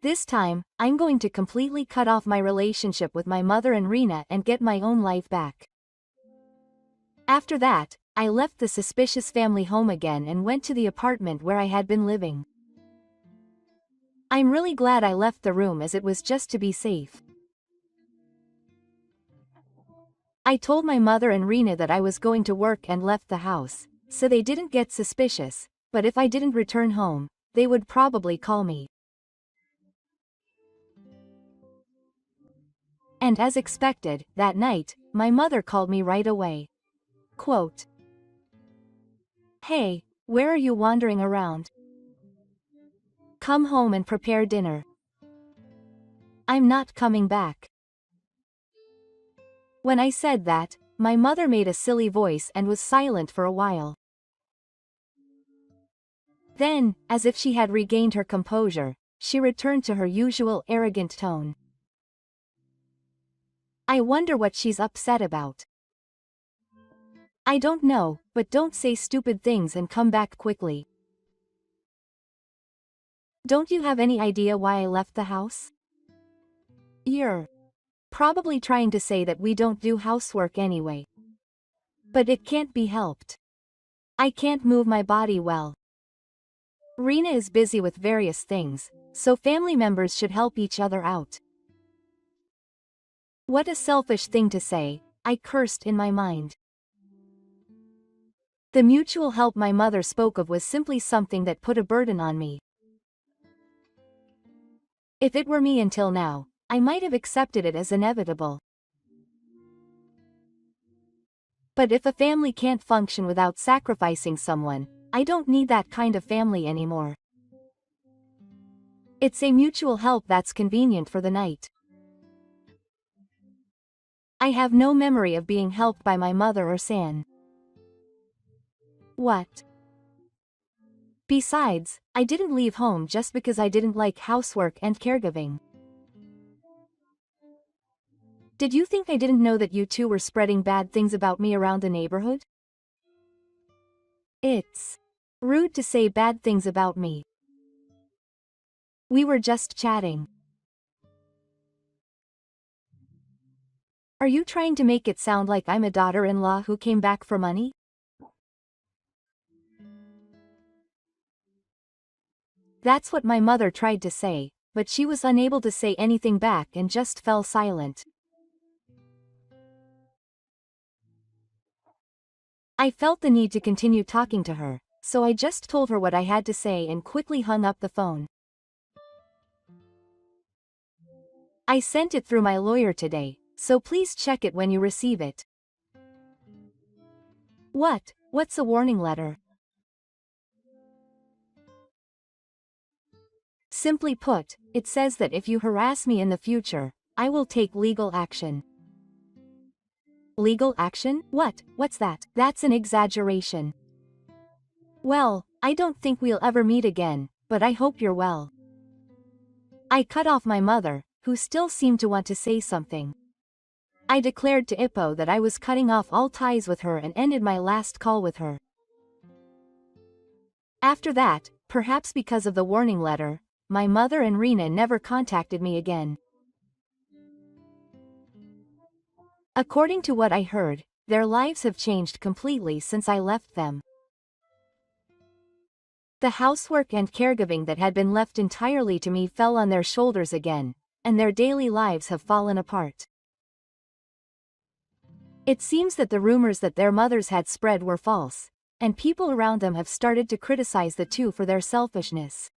This time, I'm going to completely cut off my relationship with my mother and Rena and get my own life back. After that, I left the suspicious family home again and went to the apartment where I had been living. I'm really glad I left the room as it was just to be safe. I told my mother and Rena that I was going to work and left the house, so they didn't get suspicious, but if I didn't return home, they would probably call me. And as expected, that night, my mother called me right away. Quote, "Hey, where are you wandering around? Come home and prepare dinner. I'm not coming back." When I said that, my mother made a silly voice and was silent for a while. Then, as if she had regained her composure, she returned to her usual arrogant tone. "I wonder what she's upset about." "I don't know, but don't say stupid things and come back quickly." "Don't you have any idea why I left the house?" "You're probably trying to say that we don't do housework anyway. But it can't be helped. I can't move my body well. Rena is busy with various things, so family members should help each other out." What a selfish thing to say, I cursed in my mind. The mutual help my mother spoke of was simply something that put a burden on me. If it were me until now, I might have accepted it as inevitable. But if a family can't function without sacrificing someone, I don't need that kind of family anymore. It's a mutual help that's convenient for the night. I have no memory of being helped by my mother or San. What? Besides, I didn't leave home just because I didn't like housework and caregiving. Did you think I didn't know that you two were spreading bad things about me around the neighborhood? It's rude to say bad things about me. We were just chatting. Are you trying to make it sound like I'm a daughter-in-law who came back for money? That's what my mother tried to say, but she was unable to say anything back and just fell silent. I felt the need to continue talking to her, so I just told her what I had to say and quickly hung up the phone. I sent it through my lawyer today, so please check it when you receive it. What's a warning letter? Simply put, it says that if you harass me in the future, I will take legal action. Legal action? What's that? That's an exaggeration. Well, I don't think we'll ever meet again, but I hope you're well. I cut off my mother, who still seemed to want to say something. I declared to Ippo that I was cutting off all ties with her and ended my last call with her. After that, perhaps because of the warning letter, my mother and Rena never contacted me again. According to what I heard, their lives have changed completely since I left them. The housework and caregiving that had been left entirely to me fell on their shoulders again, and their daily lives have fallen apart. It seems that the rumors that their mothers had spread were false, and people around them have started to criticize the two for their selfishness.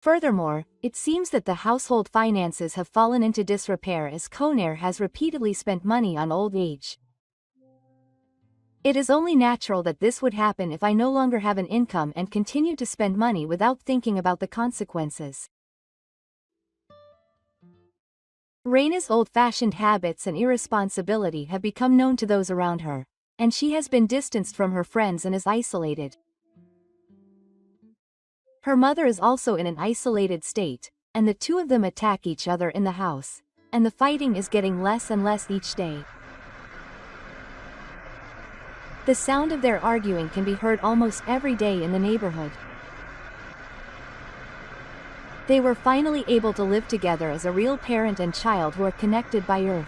Furthermore, it seems that the household finances have fallen into disrepair as Conair has repeatedly spent money on old age. It is only natural that this would happen if I no longer have an income and continue to spend money without thinking about the consequences. Reina's old-fashioned habits and irresponsibility have become known to those around her, and she has been distanced from her friends and is isolated. Her mother is also in an isolated state, and the two of them attack each other in the house, and the fighting is getting less and less each day. The sound of their arguing can be heard almost every day in the neighborhood. They were finally able to live together as a real parent and child who are connected by earth.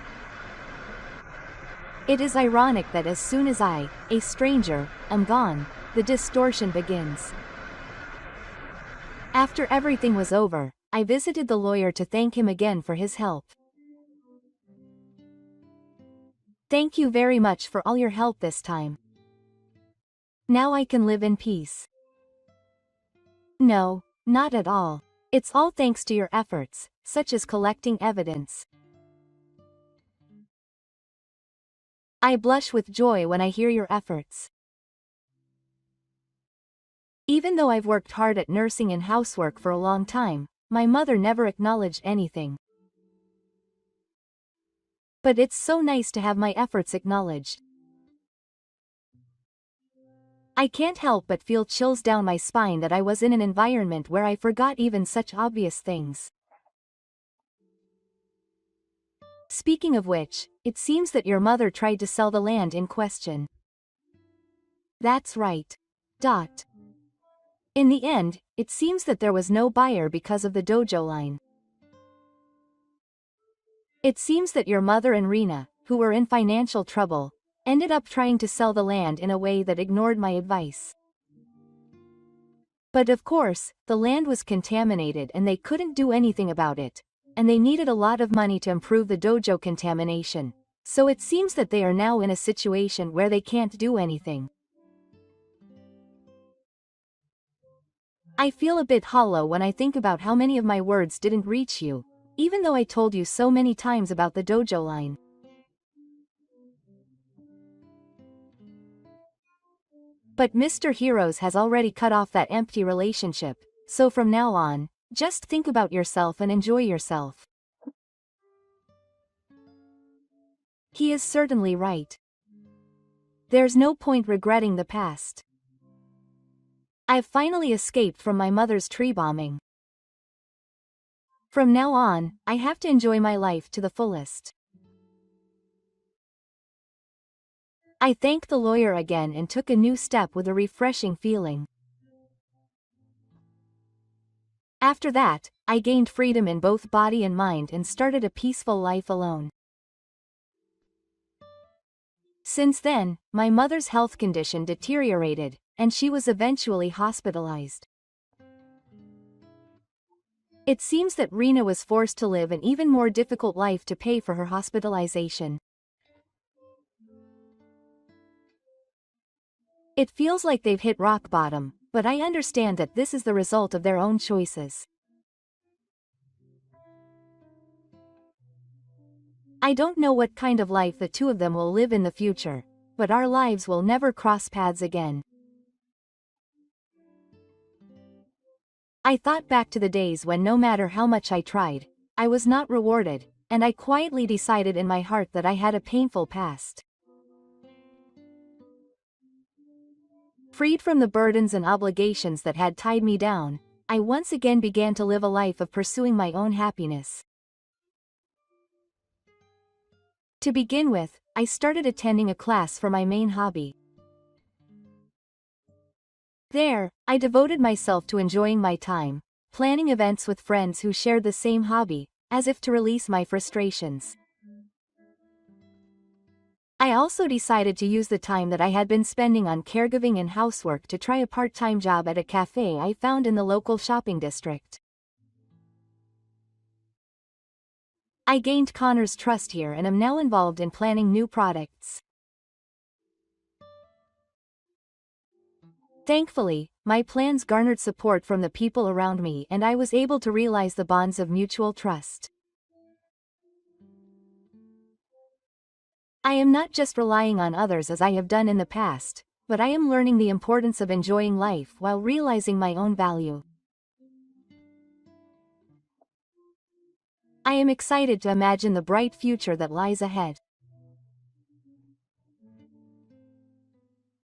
It is ironic that as soon as I, a stranger, am gone, the distortion begins. After everything was over, I visited the lawyer to thank him again for his help. Thank you very much for all your help this time. Now I can live in peace. No, not at all. It's all thanks to your efforts, such as collecting evidence. I blush with joy when I hear your efforts. Even though I've worked hard at nursing and housework for a long time, my mother never acknowledged anything. But it's so nice to have my efforts acknowledged. I can't help but feel chills down my spine that I was in an environment where I forgot even such obvious things. Speaking of which, it seems that your mother tried to sell the land in question. That's right. In the end, it seems that there was no buyer because of the dojo line. It seems that your mother and Reina, who were in financial trouble, ended up trying to sell the land in a way that ignored my advice. But of course, the land was contaminated and they couldn't do anything about it, and they needed a lot of money to improve the dojo contamination, so it seems that they are now in a situation where they can't do anything. I feel a bit hollow when I think about how many of my words didn't reach you, even though I told you so many times about the dojo line. But Mr. Heroes has already cut off that empty relationship, so from now on, just think about yourself and enjoy yourself. He is certainly right. There's no point regretting the past. I've finally escaped from my mother's tree bombing. From now on, I have to enjoy my life to the fullest. I thanked the lawyer again and took a new step with a refreshing feeling. After that, I gained freedom in both body and mind and started a peaceful life alone. Since then, my mother's health condition deteriorated, and she was eventually hospitalized. It seems that Reina was forced to live an even more difficult life to pay for her hospitalization. It feels like they've hit rock bottom, but I understand that this is the result of their own choices. I don't know what kind of life the two of them will live in the future, but our lives will never cross paths again. I thought back to the days when no matter how much I tried, I was not rewarded, and I quietly decided in my heart that I had a painful past. Freed from the burdens and obligations that had tied me down, I once again began to live a life of pursuing my own happiness. To begin with, I started attending a class for my main hobby. There, I devoted myself to enjoying my time, planning events with friends who shared the same hobby, as if to release my frustrations. I also decided to use the time that I had been spending on caregiving and housework to try a part-time job at a cafe I found in the local shopping district. I gained Connor's trust here and am now involved in planning new products. Thankfully, my plans garnered support from the people around me and I was able to realize the bonds of mutual trust. I am not just relying on others as I have done in the past, but I am learning the importance of enjoying life while realizing my own value. I am excited to imagine the bright future that lies ahead.